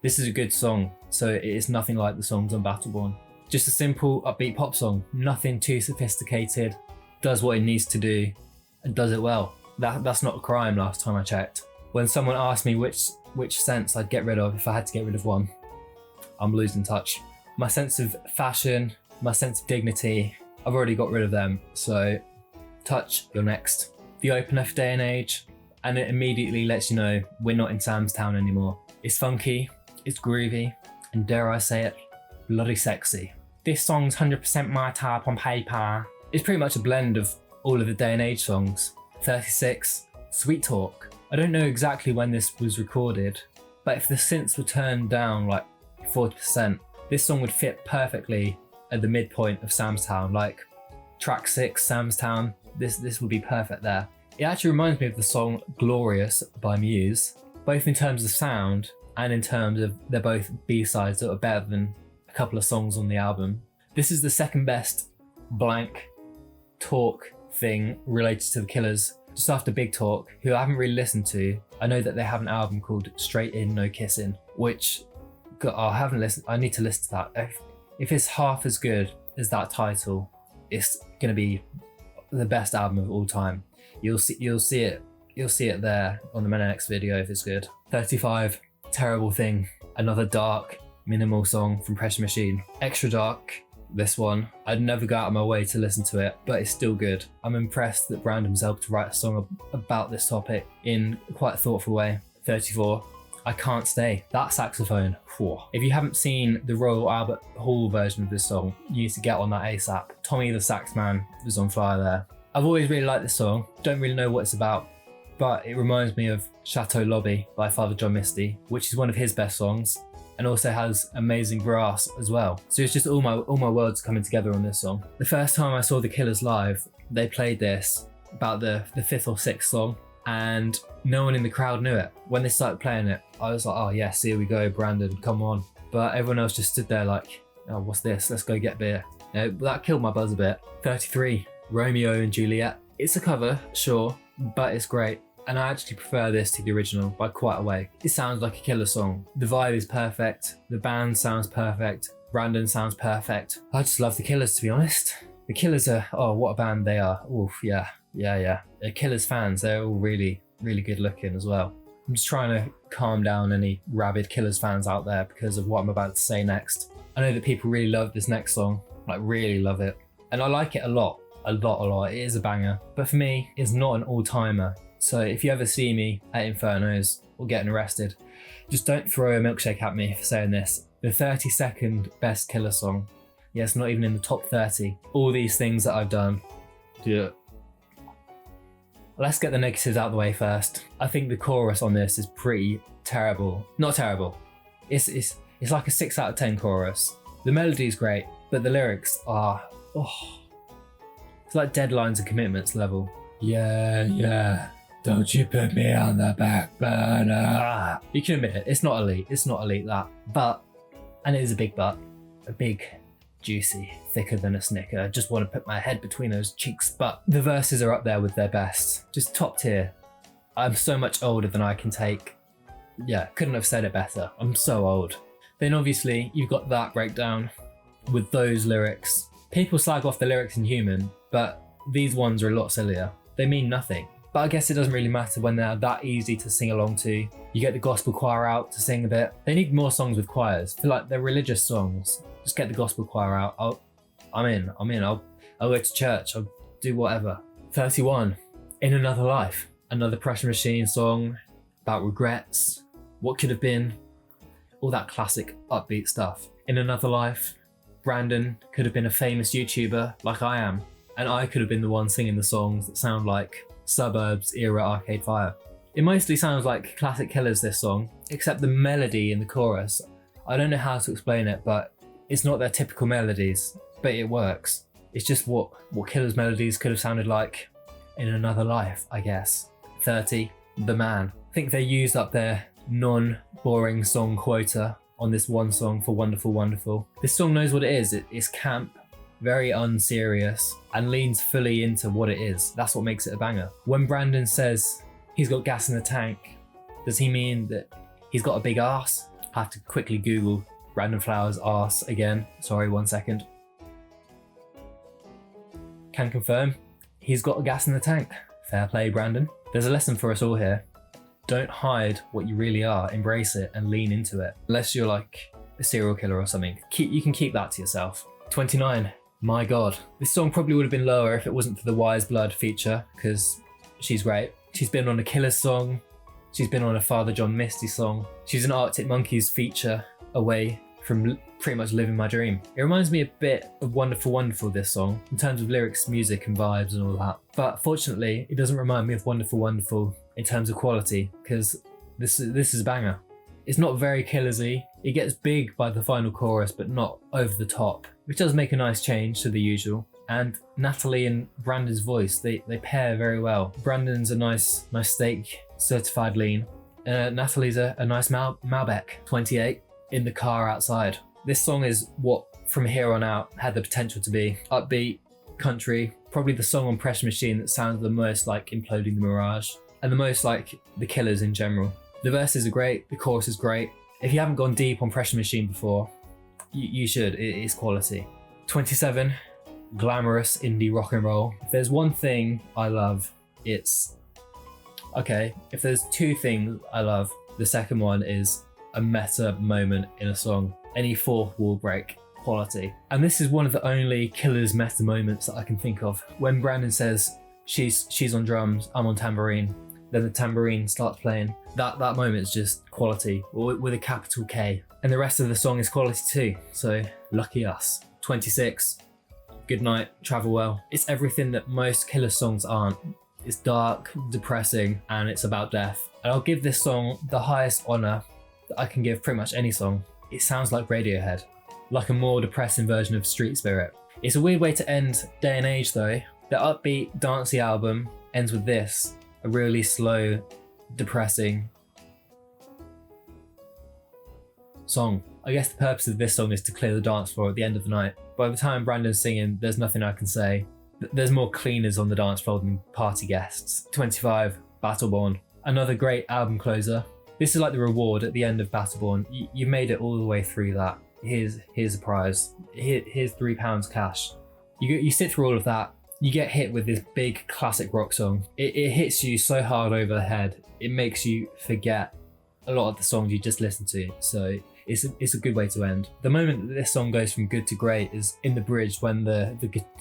Speaker 1: This is a good song, so it is nothing like the songs on Battleborn. Just a simple upbeat pop song, nothing too sophisticated, does what it needs to do, and does it well. That's not a crime last time I checked. When someone asked me which sense I'd get rid of if I had to get rid of one, I'm losing touch. My sense of fashion, my sense of dignity, I've already got rid of them, so touch, you're next. The opener for Day and Age, and it immediately lets you know we're not in Sam's Town anymore. It's funky, it's groovy, and dare I say it, bloody sexy. This song's 100% my type on paper. It's pretty much a blend of all of the Day and Age songs. 36, Sweet Talk. I don't know exactly when this was recorded, but if the synths were turned down like 40%, this song would fit perfectly at the midpoint of Sam's Town, like track 6, Sam's Town. This would be perfect there. It actually reminds me of the song Glorious by Muse, both in terms of sound and in terms of they're both B-sides that are better than a couple of songs on the album. This is the second best blank talk thing related to the Killers, just after Big Talk, who I haven't really listened to. I know that they have an album called Straight In No Kissing, which I haven't listened. I need to listen to that. If it's half as good as that title, it's gonna be the best album of all time. You'll see it there on the next video if it's good. 35, Terrible Thing, another dark, minimal song from Pressure Machine. Extra dark, this one. I'd never go out of my way to listen to it, but it's still good. I'm impressed that Brandon was able to write a song about this topic in quite a thoughtful way. 34, I Can't Stay. That saxophone, whew. If you haven't seen the Royal Albert Hall version of this song, you need to get on that ASAP. Tommy the sax man was on fire there. I've always really liked this song. Don't really know what it's about, but it reminds me of Chateau Lobby by Father John Misty, which is one of his best songs, and also has amazing brass as well. So it's just all my worlds coming together on this song. The first time I saw the Killers live, they played this about the fifth or sixth song, and no one in the crowd knew it. When they started playing it, I was like, oh yes, here we go, Brandon, come on. But everyone else just stood there like, oh, what's this? Let's go get beer. You know, that killed my buzz a bit. 33, Romeo and Juliet. It's a cover, sure, but it's great. And I actually prefer this to the original by quite a way. It sounds like a Killer song. The vibe is perfect. The band sounds perfect. Brandon sounds perfect. I just love the Killers, to be honest. The Killers are, oh, what a band they are. Oof, yeah. The Killers fans, they're all really, really good looking as well. I'm just trying to calm down any rabid Killers fans out there because of what I'm about to say next. I know that people really love this next song, like really love it. And I like it a lot. It is a banger. But for me, it's not an all-timer. So if you ever see me at Infernos or getting arrested, just don't throw a milkshake at me for saying this. The 32nd best Killer song. Yeah, it's not even in the top 30. All these things that I've done. Yeah. Let's get the negatives out of the way first. I think the chorus on this is pretty terrible. Not terrible. It's like a 6 out of 10 chorus. The melody's great, but the lyrics are, it's like Deadlines and Commitments level. Yeah. Don't you put me on the back burner. You can admit it, it's not elite that. But, and it is a big but, a big, juicy, thicker than a Snicker. I just want to put my head between those cheeks, but the verses are up there with their best. Just top tier. I'm so much older than I can take. Yeah, couldn't have said it better. I'm so old. Then obviously you've got that breakdown with those lyrics. People slag off the lyrics in Human, but these ones are a lot sillier. They mean nothing. But I guess it doesn't really matter when they're that easy to sing along to. You get the gospel choir out to sing a bit. They need more songs with choirs. I feel like they're religious songs. Just get the gospel choir out. I'm in. I'll go to church. I'll do whatever. 31, In Another Life. Another Pressure Machine song about regrets, what could have been, all that classic upbeat stuff. In Another Life, Brandon could have been a famous YouTuber like I am, and I could have been the one singing the songs that sound like Suburbs era Arcade Fire. It mostly sounds like classic Killers, this song, except the melody in the chorus. I don't know how to explain it, but it's not their typical melodies, but it works. It's just what Killers melodies could have sounded like in another life, I guess. 30, The Man. I think they used up their non-boring song quota on this one song for Wonderful Wonderful. This song knows what it is. It's camp, very unserious, and leans fully into what it is. That's what makes it a banger. When Brandon says he's got gas in the tank, does he mean that he's got a big arse? I have to quickly Google Brandon Flowers' arse again. Sorry, 1 second. Can confirm, he's got a gas in the tank. Fair play, Brandon. There's a lesson for us all here. Don't hide what you really are, embrace it and lean into it. Unless you're like a serial killer or something. You can keep that to yourself. 29, My God. This song probably would have been lower if it wasn't for the Wise Blood feature, because she's great. She's been on a Killers song. She's been on a Father John Misty song. She's an Arctic Monkeys feature away from pretty much living my dream. It reminds me a bit of Wonderful Wonderful, this song, in terms of lyrics, music and vibes and all that. But fortunately, it doesn't remind me of Wonderful Wonderful in terms of quality, because this is a banger. It's not very Killers-y. It gets big by the final chorus, but not over the top, which does make a nice change to the usual. And Natalie and Brandon's voice, they pair very well. Brandon's a nice steak, certified lean. Natalie's a nice Malbec. 28, In the Car Outside. This song is what, from here on out, had the potential to be. Upbeat, country, probably the song on Pressure Machine that sounds the most like Imploding the Mirage, and the most like the Killers in general. The verses are great, the chorus is great. If you haven't gone deep on Pressure Machine before, you should, it is quality. 27, glamorous indie rock and roll. If there's one thing I love, if there's two things I love, the second one is a meta moment in a song. Any fourth wall break quality. And this is one of the only Killers meta moments that I can think of. When Brandon says, she's on drums, I'm on tambourine, then the tambourine starts playing. That moment is just quality, with a capital K. And the rest of the song is quality too, so lucky us. 26, good night, travel well. It's everything that most Killer songs aren't. It's dark, depressing, and it's about death. And I'll give this song the highest honour that I can give pretty much any song. It sounds like Radiohead, like a more depressing version of Street Spirit. It's a weird way to end Day and Age though. The upbeat, dancey album ends with this, a really slow, depressing song. I guess the purpose of this song is to clear the dance floor at the end of the night. By the time Brandon's singing, there's nothing I can say. There's more cleaners on the dance floor than party guests. 25, Battleborn. Another great album closer. This is like the reward at the end of Battleborn. You've made it all the way through that. Here's a prize. Here's £3 cash. You sit through all of that. You get hit with this big classic rock song. It hits you so hard over the head. It makes you forget a lot of the songs you just listened to. So it's a good way to end. The moment that this song goes from good to great is in the bridge when the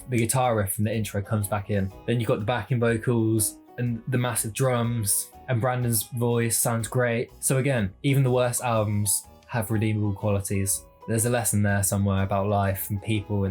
Speaker 1: guitar riff from the intro comes back in. Then you've got the backing vocals and the massive drums, and Brandon's voice sounds great. So again, even the worst albums have redeemable qualities. There's a lesson there somewhere about life and people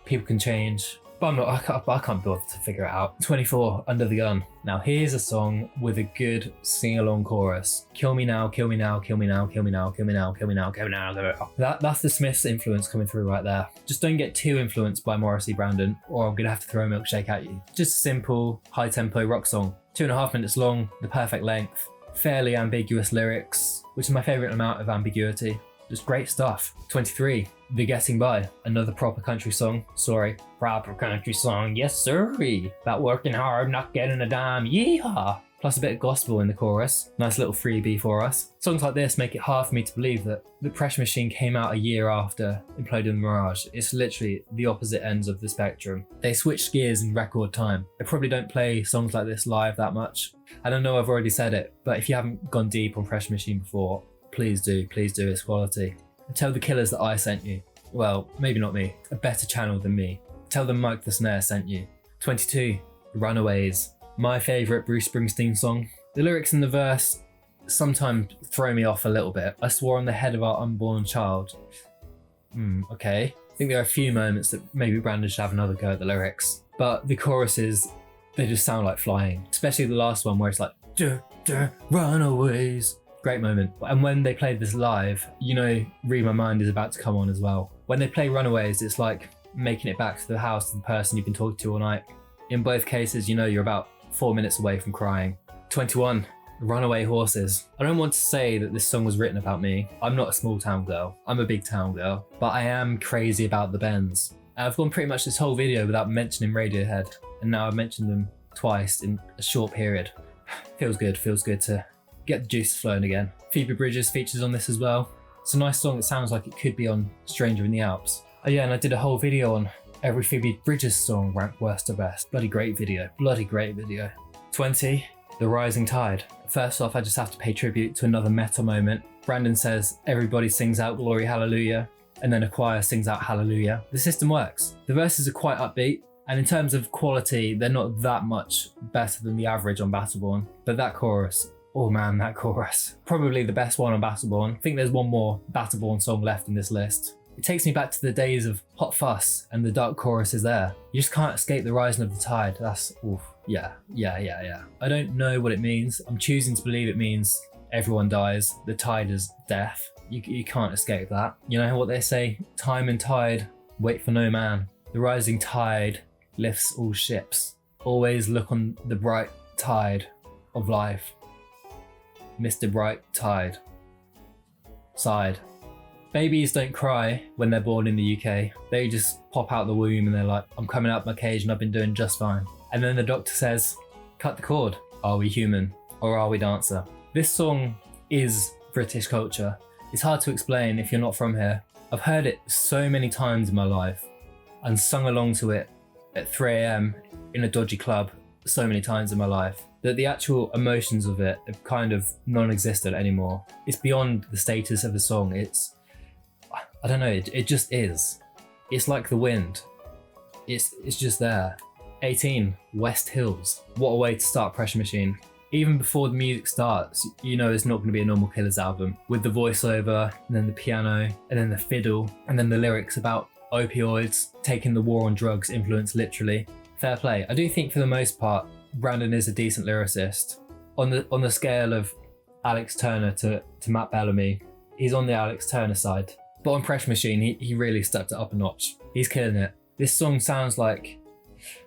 Speaker 1: can change. But I can't bother to figure it out. 24, Under the Gun. Now here's a song with a good sing-along chorus. Kill me now, kill me now, kill me now, kill me now, kill me now, kill me now, kill me now. That's the Smiths influence coming through right there. Just don't get too influenced by Morrissey, Brandon, or I'm gonna have to throw a milkshake at you. Just a simple, high-tempo rock song. 2.5 minutes long, the perfect length. Fairly ambiguous lyrics, which is my favourite amount of ambiguity. Just great stuff. 23, The Getting By, another proper country song. Sorry, proper country song, yes sirree. About working hard, not getting a dime, yeehaw. Plus a bit of gospel in the chorus. Nice little freebie for us. Songs like this make it hard for me to believe that the Pressure Machine came out a year after Imploding the Mirage. It's literally the opposite ends of the spectrum. They switched gears in record time. I probably don't play songs like this live that much. I don't know, I've already said it, but if you haven't gone deep on Pressure Machine before, please do, it's quality. And tell the Killers that I sent you. Well, maybe not me, a better channel than me. Tell them Mike the Snare sent you. 22, Runaways. My favourite Bruce Springsteen song. The lyrics in the verse sometimes throw me off a little bit. I swore on the head of our unborn child. Okay. I think there are a few moments that maybe Brandon should have another go at the lyrics. But the choruses, they just sound like flying. Especially the last one where it's like, duh, duh, runaways. Great moment. And when they played this live, you know, Read My Mind is about to come on as well. When they play Runaways, it's like making it back to the house to the person you've been talking to all night. In both cases, you know you're about 4 minutes away from crying. 21, Runaway Horses. I don't want to say that this song was written about me. I'm not a small town girl. I'm a big town girl. But I am crazy about the Bends. I've gone pretty much this whole video without mentioning Radiohead. And now I've mentioned them twice in a short period. Feels good to get the juices flowing again. Phoebe Bridgers features on this as well. It's a nice song that sounds like it could be on Stranger in the Alps. Oh yeah, and I did a whole video on every Phoebe Bridgers song ranked worst to best. Bloody great video. 20, The Rising Tide. First off, I just have to pay tribute to another meta moment. Brandon says everybody sings out Glory Hallelujah, and then a choir sings out Hallelujah. The system works. The verses are quite upbeat, and in terms of quality, they're not that much better than the average on Battleborn. But that chorus, oh man, that chorus. Probably the best one on Battleborn. I think there's one more Battleborn song left in this list. It takes me back to the days of Hot Fuss, and the dark chorus is there. You just can't escape the rising of the tide. That's, oof, yeah. I don't know what it means. I'm choosing to believe it means everyone dies. The tide is death. You can't escape that. You know what they say? Time and tide wait for no man. The rising tide lifts all ships. Always look on the bright tide of life. Mr Brightside side. Babies don't cry when they're born in the UK. They just pop out the womb and they're like, I'm coming out of my cage and I've been doing just fine. And then the doctor says, cut the cord. Are we human or are we dancer? This song is British culture. It's hard to explain if you're not from here. I've heard it so many times in my life. and sung along to it at 3 a.m. in a dodgy club so many times in my life that the actual emotions of it are kind of non-existent anymore. It's beyond the status of a song. I don't know, it just is. It's like the wind. It's just there. 18, West Hills. What a way to start Pressure Machine. Even before the music starts, you know it's not going to be a normal Killers album. With the voiceover, and then the piano, and then the fiddle, and then the lyrics about opioids, taking the war on drugs influence literally. Fair play. I do think for the most part, Brandon is a decent lyricist. On the scale of Alex Turner to Matt Bellamy, he's on the Alex Turner side. But on Pressure Machine, he really stepped it up a notch. He's killing it. This song sounds like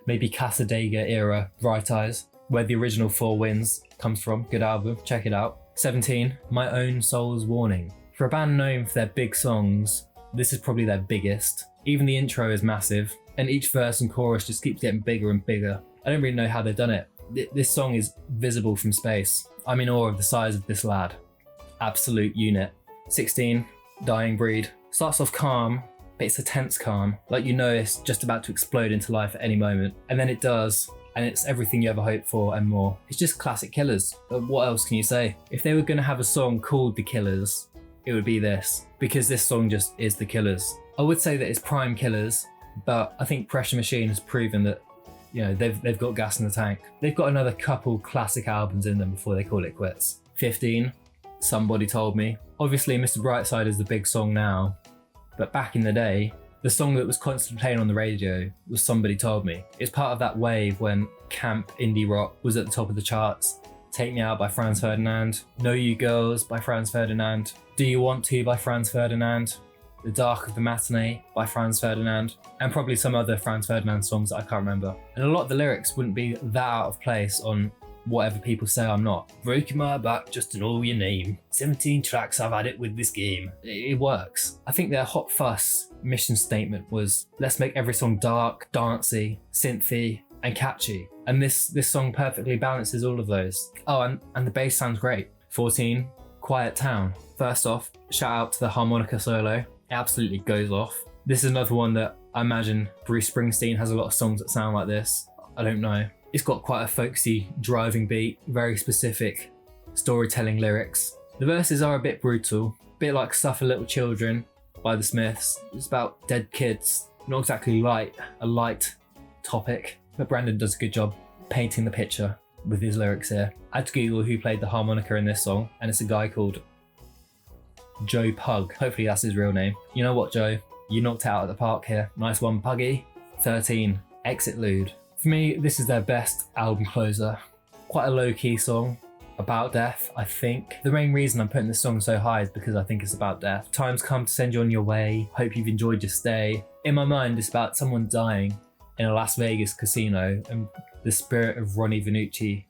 Speaker 1: maybe Casadega era Bright Eyes, where the original Four Winds comes from. Good album, check it out. 17, My Own Soul's Warning. For a band known for their big songs, this is probably their biggest. Even the intro is massive, and each verse and chorus just keeps getting bigger and bigger. I don't really know how they've done it. This song is visible from space. I'm in awe of the size of this lad. Absolute unit. 16, Dying Breed. Starts off calm, but it's a tense calm. Like you know it's just about to explode into life at any moment. And then it does, and it's everything you ever hoped for and more. It's just classic Killers. What else can you say? If they were going to have a song called The Killers, it would be this, because this song just is The Killers. I would say that it's prime Killers, but I think Pressure Machine has proven that, you know, they've got gas in the tank. They've got another couple classic albums in them before they call it quits. 15, Somebody Told Me. Obviously Mr Brightside is the big song now, but back in the day, the song that was constantly playing on the radio was Somebody Told Me. It's part of that wave when camp indie rock was at the top of the charts. Take Me Out by Franz Ferdinand, Know You Girls by Franz Ferdinand, Do You Want To by Franz Ferdinand, The Dark of the Matinee by Franz Ferdinand, and probably some other Franz Ferdinand songs that I can't remember. And a lot of the lyrics wouldn't be that out of place on Whatever People Say I'm Not. Breaking my back just to know your name. 17 tracks I've had it with this game. It works. I think their Hot Fuss mission statement was, let's make every song dark, dancey, synthy, and catchy. And this song perfectly balances all of those. Oh, and the bass sounds great. 14, Quiet Town. First off, shout out to the harmonica solo. It absolutely goes off. This is another one that I imagine Bruce Springsteen has a lot of songs that sound like this. I don't know. It's got quite a folksy driving beat, very specific storytelling lyrics. The verses are a bit brutal, a bit like Suffer Little Children by the Smiths. It's about dead kids, not exactly a light topic, but Brandon does a good job painting the picture with his lyrics here. I had to Google who played the harmonica in this song, and it's a guy called Joe Pug. Hopefully that's his real name. You know what, Joe? You knocked it out at the park here. Nice one, Puggy. 13, Exit Lude. For me, this is their best album closer. Quite a low-key song about death, I think. The main reason I'm putting this song so high is because I think it's about death. Time's come to send you on your way. Hope you've enjoyed your stay. In my mind, it's about someone dying in a Las Vegas casino and the spirit of Ronnie Vannucci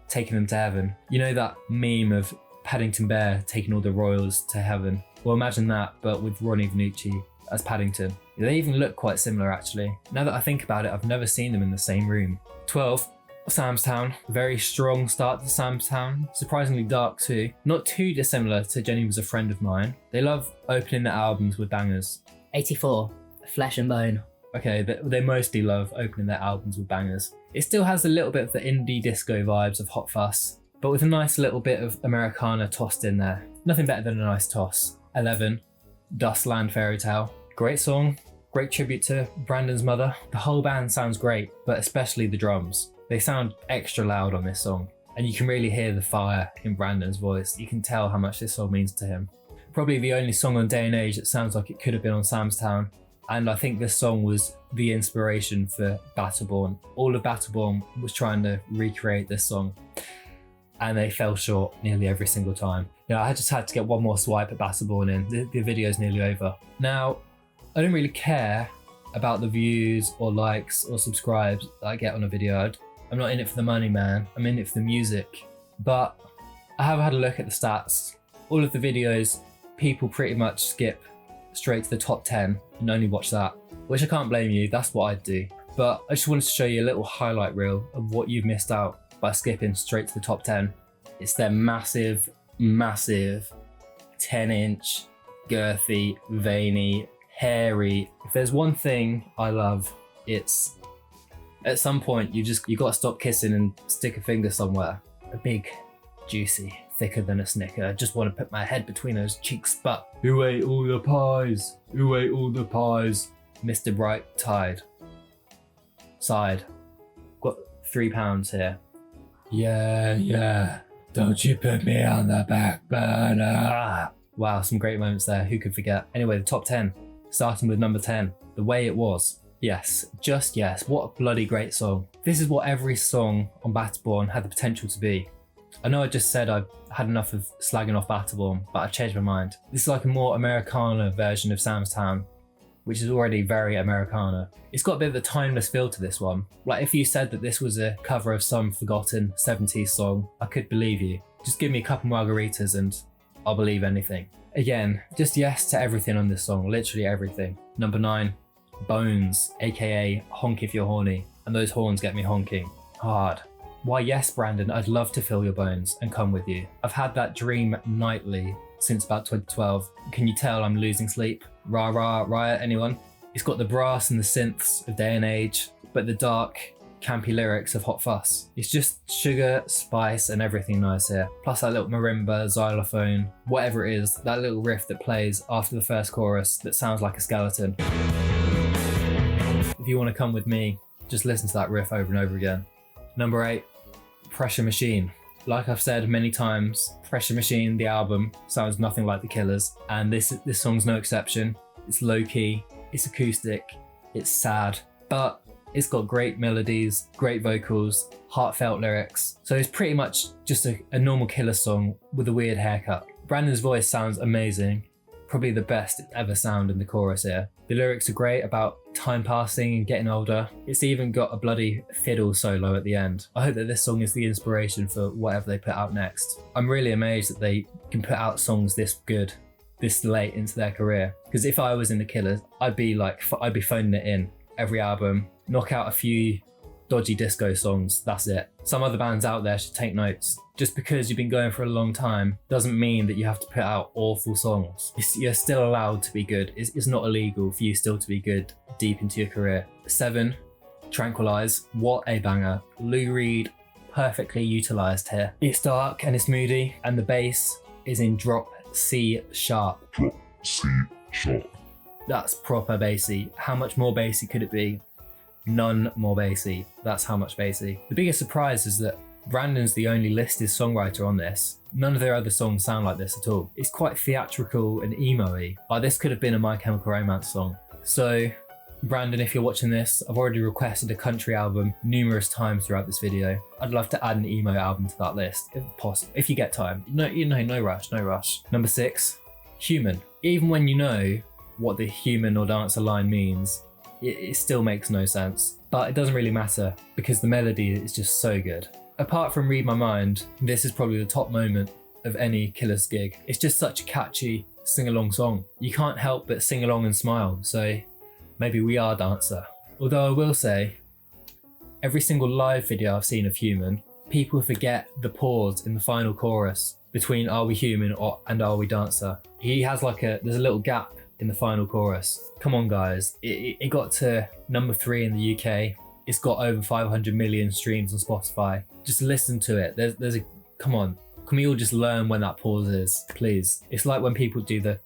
Speaker 1: taking them to heaven. You know that meme of Paddington Bear taking all the royals to heaven? Well, imagine that, but with Ronnie Vannucci as Paddington. They even look quite similar actually. Now that I think about it, I've never seen them in the same room. 12, Sam's Town. Very strong start to Sam's Town. Surprisingly dark too. Not too dissimilar to Jenny Was a Friend of Mine. They love opening their albums with bangers.
Speaker 2: 84, Flesh and Bone.
Speaker 1: Okay, they mostly love opening their albums with bangers. It still has a little bit of the indie disco vibes of Hot Fuss, but with a nice little bit of Americana tossed in there. Nothing better than a nice toss. 11, Dustland Fairy Tale. Great song, great tribute to Brandon's mother. The whole band sounds great, but especially the drums. They sound extra loud on this song, and you can really hear the fire in Brandon's voice. You can tell how much this song means to him. Probably the only song on Day and Age that sounds like it could have been on Sam's Town, and I think this song was the inspiration for Battleborn. All of Battleborn was trying to recreate this song, and they fell short nearly every single time. You know, I just had to get one more swipe at Battleborn in. The video's nearly over. Now, I don't really care about the views or likes or subscribes that I get on a video. I'm not in it for the money, man. I'm in it for the music. But I have had a look at the stats. All of the videos, people pretty much skip straight to the top 10 and only watch that, which I can't blame you. That's what I'd do. But I just wanted to show you a little highlight reel of what you've missed out by skipping straight to the top 10. It's their massive 10-inch, girthy, veiny, hairy. If there's one thing I love, it's at some point you gotta stop kissing and stick a finger somewhere. A big, juicy, thicker than a Snicker. I just want to put my head between those cheeks, but who ate all the pies? Who ate all the pies? Mr Brightside. Side. Got £3 here. Yeah. Don't you put me on the back burner. Wow, some great moments there. Who could forget? Anyway, the top 10. Starting with number 10. The Way It Was. Yes, just yes. What a bloody great song. This is what every song on Battleborn had the potential to be. I know I just said I've had enough of slagging off Battleborn, but I've changed my mind. This is like a more Americana version of Sam's Town, which is already very Americana. It's got a bit of a timeless feel to this one. Like if you said that this was a cover of some forgotten 70s song, I could believe you. Just give me a couple margaritas and I'll believe anything. Again, just yes to everything on this song, literally everything. Number 9, Bones, aka Honk If You're Horny. And those horns get me honking hard. Why yes, Brandon, I'd love to feel your bones and come with you. I've had that dream nightly since about 2012. Can you tell I'm losing sleep? Rah rah, riot, anyone? It's got the brass and the synths of day and age, but the dark, campy lyrics of Hot Fuss. It's just sugar, spice, and everything nice here. Plus that little marimba, xylophone, whatever it is, that little riff that plays after the first chorus that sounds like a skeleton. If you want to come with me, just listen to that riff over and over again. Number 8, Pressure Machine. Like I've said many times, Pressure Machine, the album, sounds nothing like The Killers, and this song's no exception. It's low-key, it's acoustic, it's sad, but it's got great melodies, great vocals, heartfelt lyrics. So it's pretty much just a normal Killers song with a weird haircut. Brandon's voice sounds amazing, probably the best it's ever sounded in the chorus here. The lyrics are great about time passing and getting older. It's even got a bloody fiddle solo at the end. I hope that this song is the inspiration for whatever they put out next. I'm really amazed that they can put out songs this good, this late into their career. Because if I was in the Killers, I'd be phoning it in every album, knock out a few dodgy disco songs, that's it. Some other bands out there should take notes. Just because you've been going for a long time doesn't mean that you have to put out awful songs. You're still allowed to be good. It's not illegal for you still to be good deep into your career. 7, Tranquilize. What a banger. Lou Reed perfectly utilised here. It's dark and it's moody, and the bass is in drop C sharp.
Speaker 3: Drop C sharp.
Speaker 1: That's proper bassy. How much more bassy could it be? None more bassy. That's how much bassy. The biggest surprise is that Brandon's the only listed songwriter on this. None of their other songs sound like this at all. It's quite theatrical and emo-y. Like this could have been a My Chemical Romance song. So, Brandon, if you're watching this, I've already requested a country album numerous times throughout this video. I'd love to add an emo album to that list, if possible, if you get time. No rush. Number 6, Human. Even when you know what the human or dancer line means, it still makes no sense. But it doesn't really matter because the melody is just so good. Apart from Read My Mind, this is probably the top moment of any Killers gig. It's just such a catchy sing-along song. You can't help but sing along and smile, so maybe we are Dancer. Although I will say, every single live video I've seen of Human, people forget the pause in the final chorus between Are We Human and Are We Dancer. He has there's a little gap in the final chorus. Come on guys, it got to number 3 in the UK. It's got over 500 million streams on Spotify. Just listen to it. Come on. Can we all just learn when that pause is, please? It's like when people do the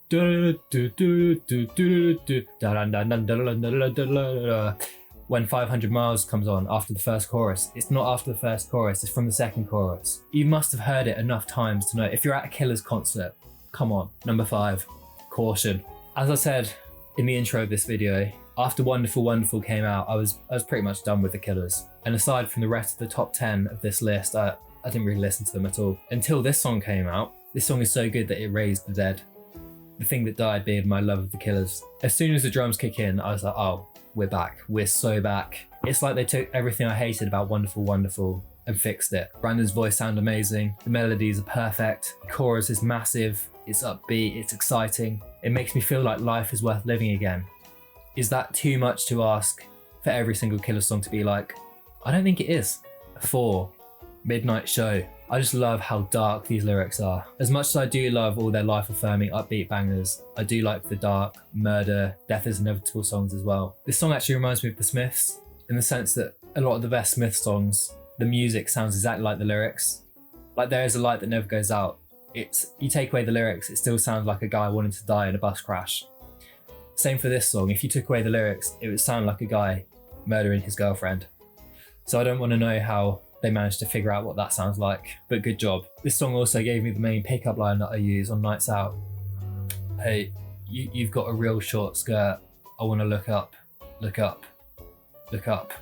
Speaker 1: when 500 Miles comes on after the first chorus. It's not after the first chorus, it's from the second chorus. You must have heard it enough times to know. If you're at a Killers concert, come on. Number 5, Caution. As I said in the intro of this video, after Wonderful Wonderful came out, I was pretty much done with the Killers. And aside from the rest of the top 10 of this list, I didn't really listen to them at all. Until this song came out. This song is so good that it raised the dead. The thing that died being my love of the Killers. As soon as the drums kick in, I was like, oh, we're back. We're so back. It's like they took everything I hated about Wonderful Wonderful and fixed it. Brandon's voice sounds amazing. The melodies are perfect. The chorus is massive. It's upbeat. It's exciting. It makes me feel like life is worth living again. Is that too much to ask for every single Killers song to be like? I don't think it is. 4, Midnight Show. I just love how dark these lyrics are. As much as I do love all their life-affirming upbeat bangers, I do like the dark, murder, death is inevitable songs as well. This song actually reminds me of the Smiths, in the sense that a lot of the best Smiths songs, the music sounds exactly like the lyrics. Like There Is a Light That Never Goes Out. You take away the lyrics, it still sounds like a guy wanting to die in a bus crash. Same for this song, if you took away the lyrics, it would sound like a guy murdering his girlfriend. So I don't want to know how they managed to figure out what that sounds like, but good job. This song also gave me the main pickup line that I use on nights out. Hey, you've got a real short skirt. I want to look up, look up, look up.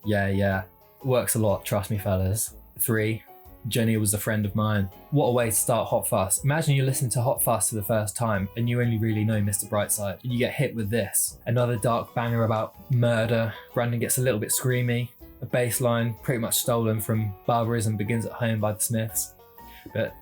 Speaker 1: Yeah. Works a lot, trust me fellas. 3, Jenny was a friend of mine. What a way to start Hot Fuss. Imagine you listen to Hot Fuss for the first time and you only really know Mr Brightside and you get hit with this. Another dark banger about murder. Brandon gets a little bit screamy. A bass line pretty much stolen from Barbarism Begins at Home by the Smiths. But,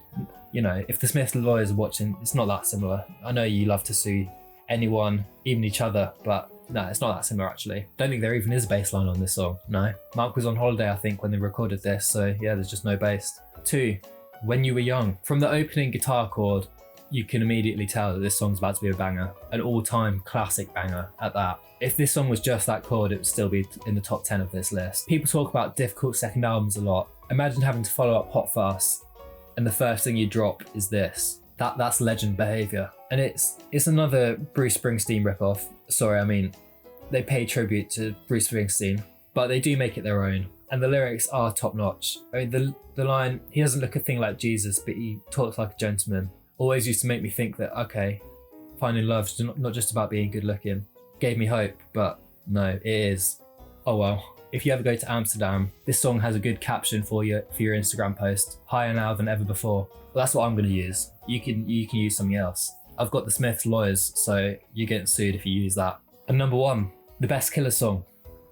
Speaker 1: you know, if the Smiths lawyers are watching, it's not that similar. I know you love to sue anyone, even each other, but no, it's not that similar actually. Don't think there even is a bass line on this song, no. Mark was on holiday, I think, when they recorded this, so yeah, there's just no bass. 2, When You Were Young. From the opening guitar chord, you can immediately tell that this song's about to be a banger. An all-time classic banger at that. If this song was just that chord, it would still be in the top 10 of this list. People talk about difficult second albums a lot. Imagine having to follow up Hot Fuss and the first thing you drop is this. That's legend behaviour. And it's another Bruce Springsteen ripoff. Sorry, I mean, they pay tribute to Bruce Springsteen, but they do make it their own. And the lyrics are top notch. I mean, the line, he doesn't look a thing like Jesus, but he talks like a gentleman, always used to make me think that, okay, finding love's not just about being good looking. Gave me hope, but no, it is. Oh well. If you ever go to Amsterdam, this song has a good caption for your Instagram post. Higher now than ever before. Well, that's what I'm going to use. You can use something else. I've got the Smiths lawyers, so you're getting sued if you use that. And number 1, the best Killer song,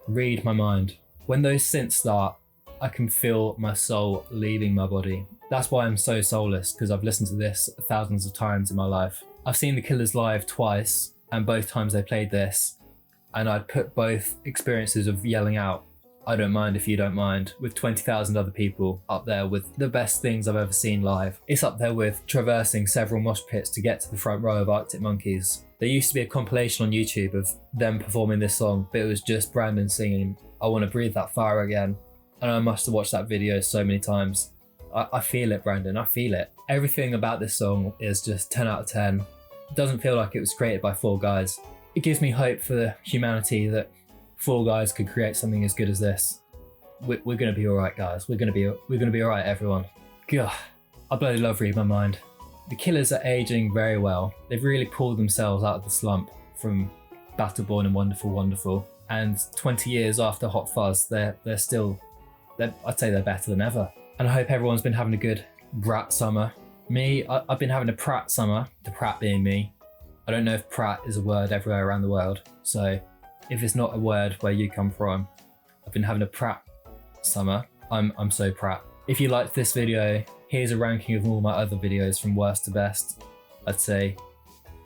Speaker 1: Read My Mind. When those synths start, I can feel my soul leaving my body. That's why I'm so soulless, because I've listened to this thousands of times in my life. I've seen the Killers live twice, and both times they played this, and I'd put both experiences of yelling out, I don't mind if you don't mind, with 20,000 other people up there with the best things I've ever seen live. It's up there with traversing several mosh pits to get to the front row of Arctic Monkeys. There used to be a compilation on YouTube of them performing this song, but it was just Brandon singing, I Want to Breathe That Fire Again. And I must have watched that video so many times. I feel it, Brandon, I feel it. Everything about this song is just 10 out of 10. It doesn't feel like it was created by 4 guys. It gives me hope for humanity that 4 guys could create something as good as this. We're gonna be alright, guys. We're gonna be alright, everyone. God, I bloody love Read My Mind. The Killers are aging very well. They've really pulled themselves out of the slump from Battleborn and Wonderful Wonderful. And 20 years after Hot Fuzz, I'd say they're better than ever. And I hope everyone's been having a good brat summer. Me, I've been having a prat summer, the prat being me. I don't know if prat is a word everywhere around the world, so if it's not a word where you come from, I've been having a prat summer. I'm so prat. If you liked this video, here's a ranking of all my other videos from worst to best. I'd say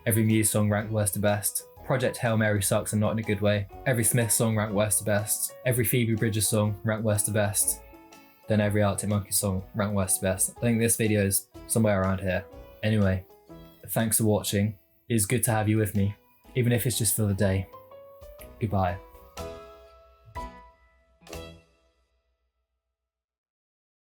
Speaker 1: every Muse song ranked worst to best. Project Hail Mary sucks and not in a good way. Every Smith song ranked worst to best. Every Phoebe Bridgers song ranked worst to best. Then every Arctic Monkeys song ranked worst to best. I think this video is somewhere around here. Anyway, thanks for watching. It's good to have you with me, even if it's just for the day. Goodbye.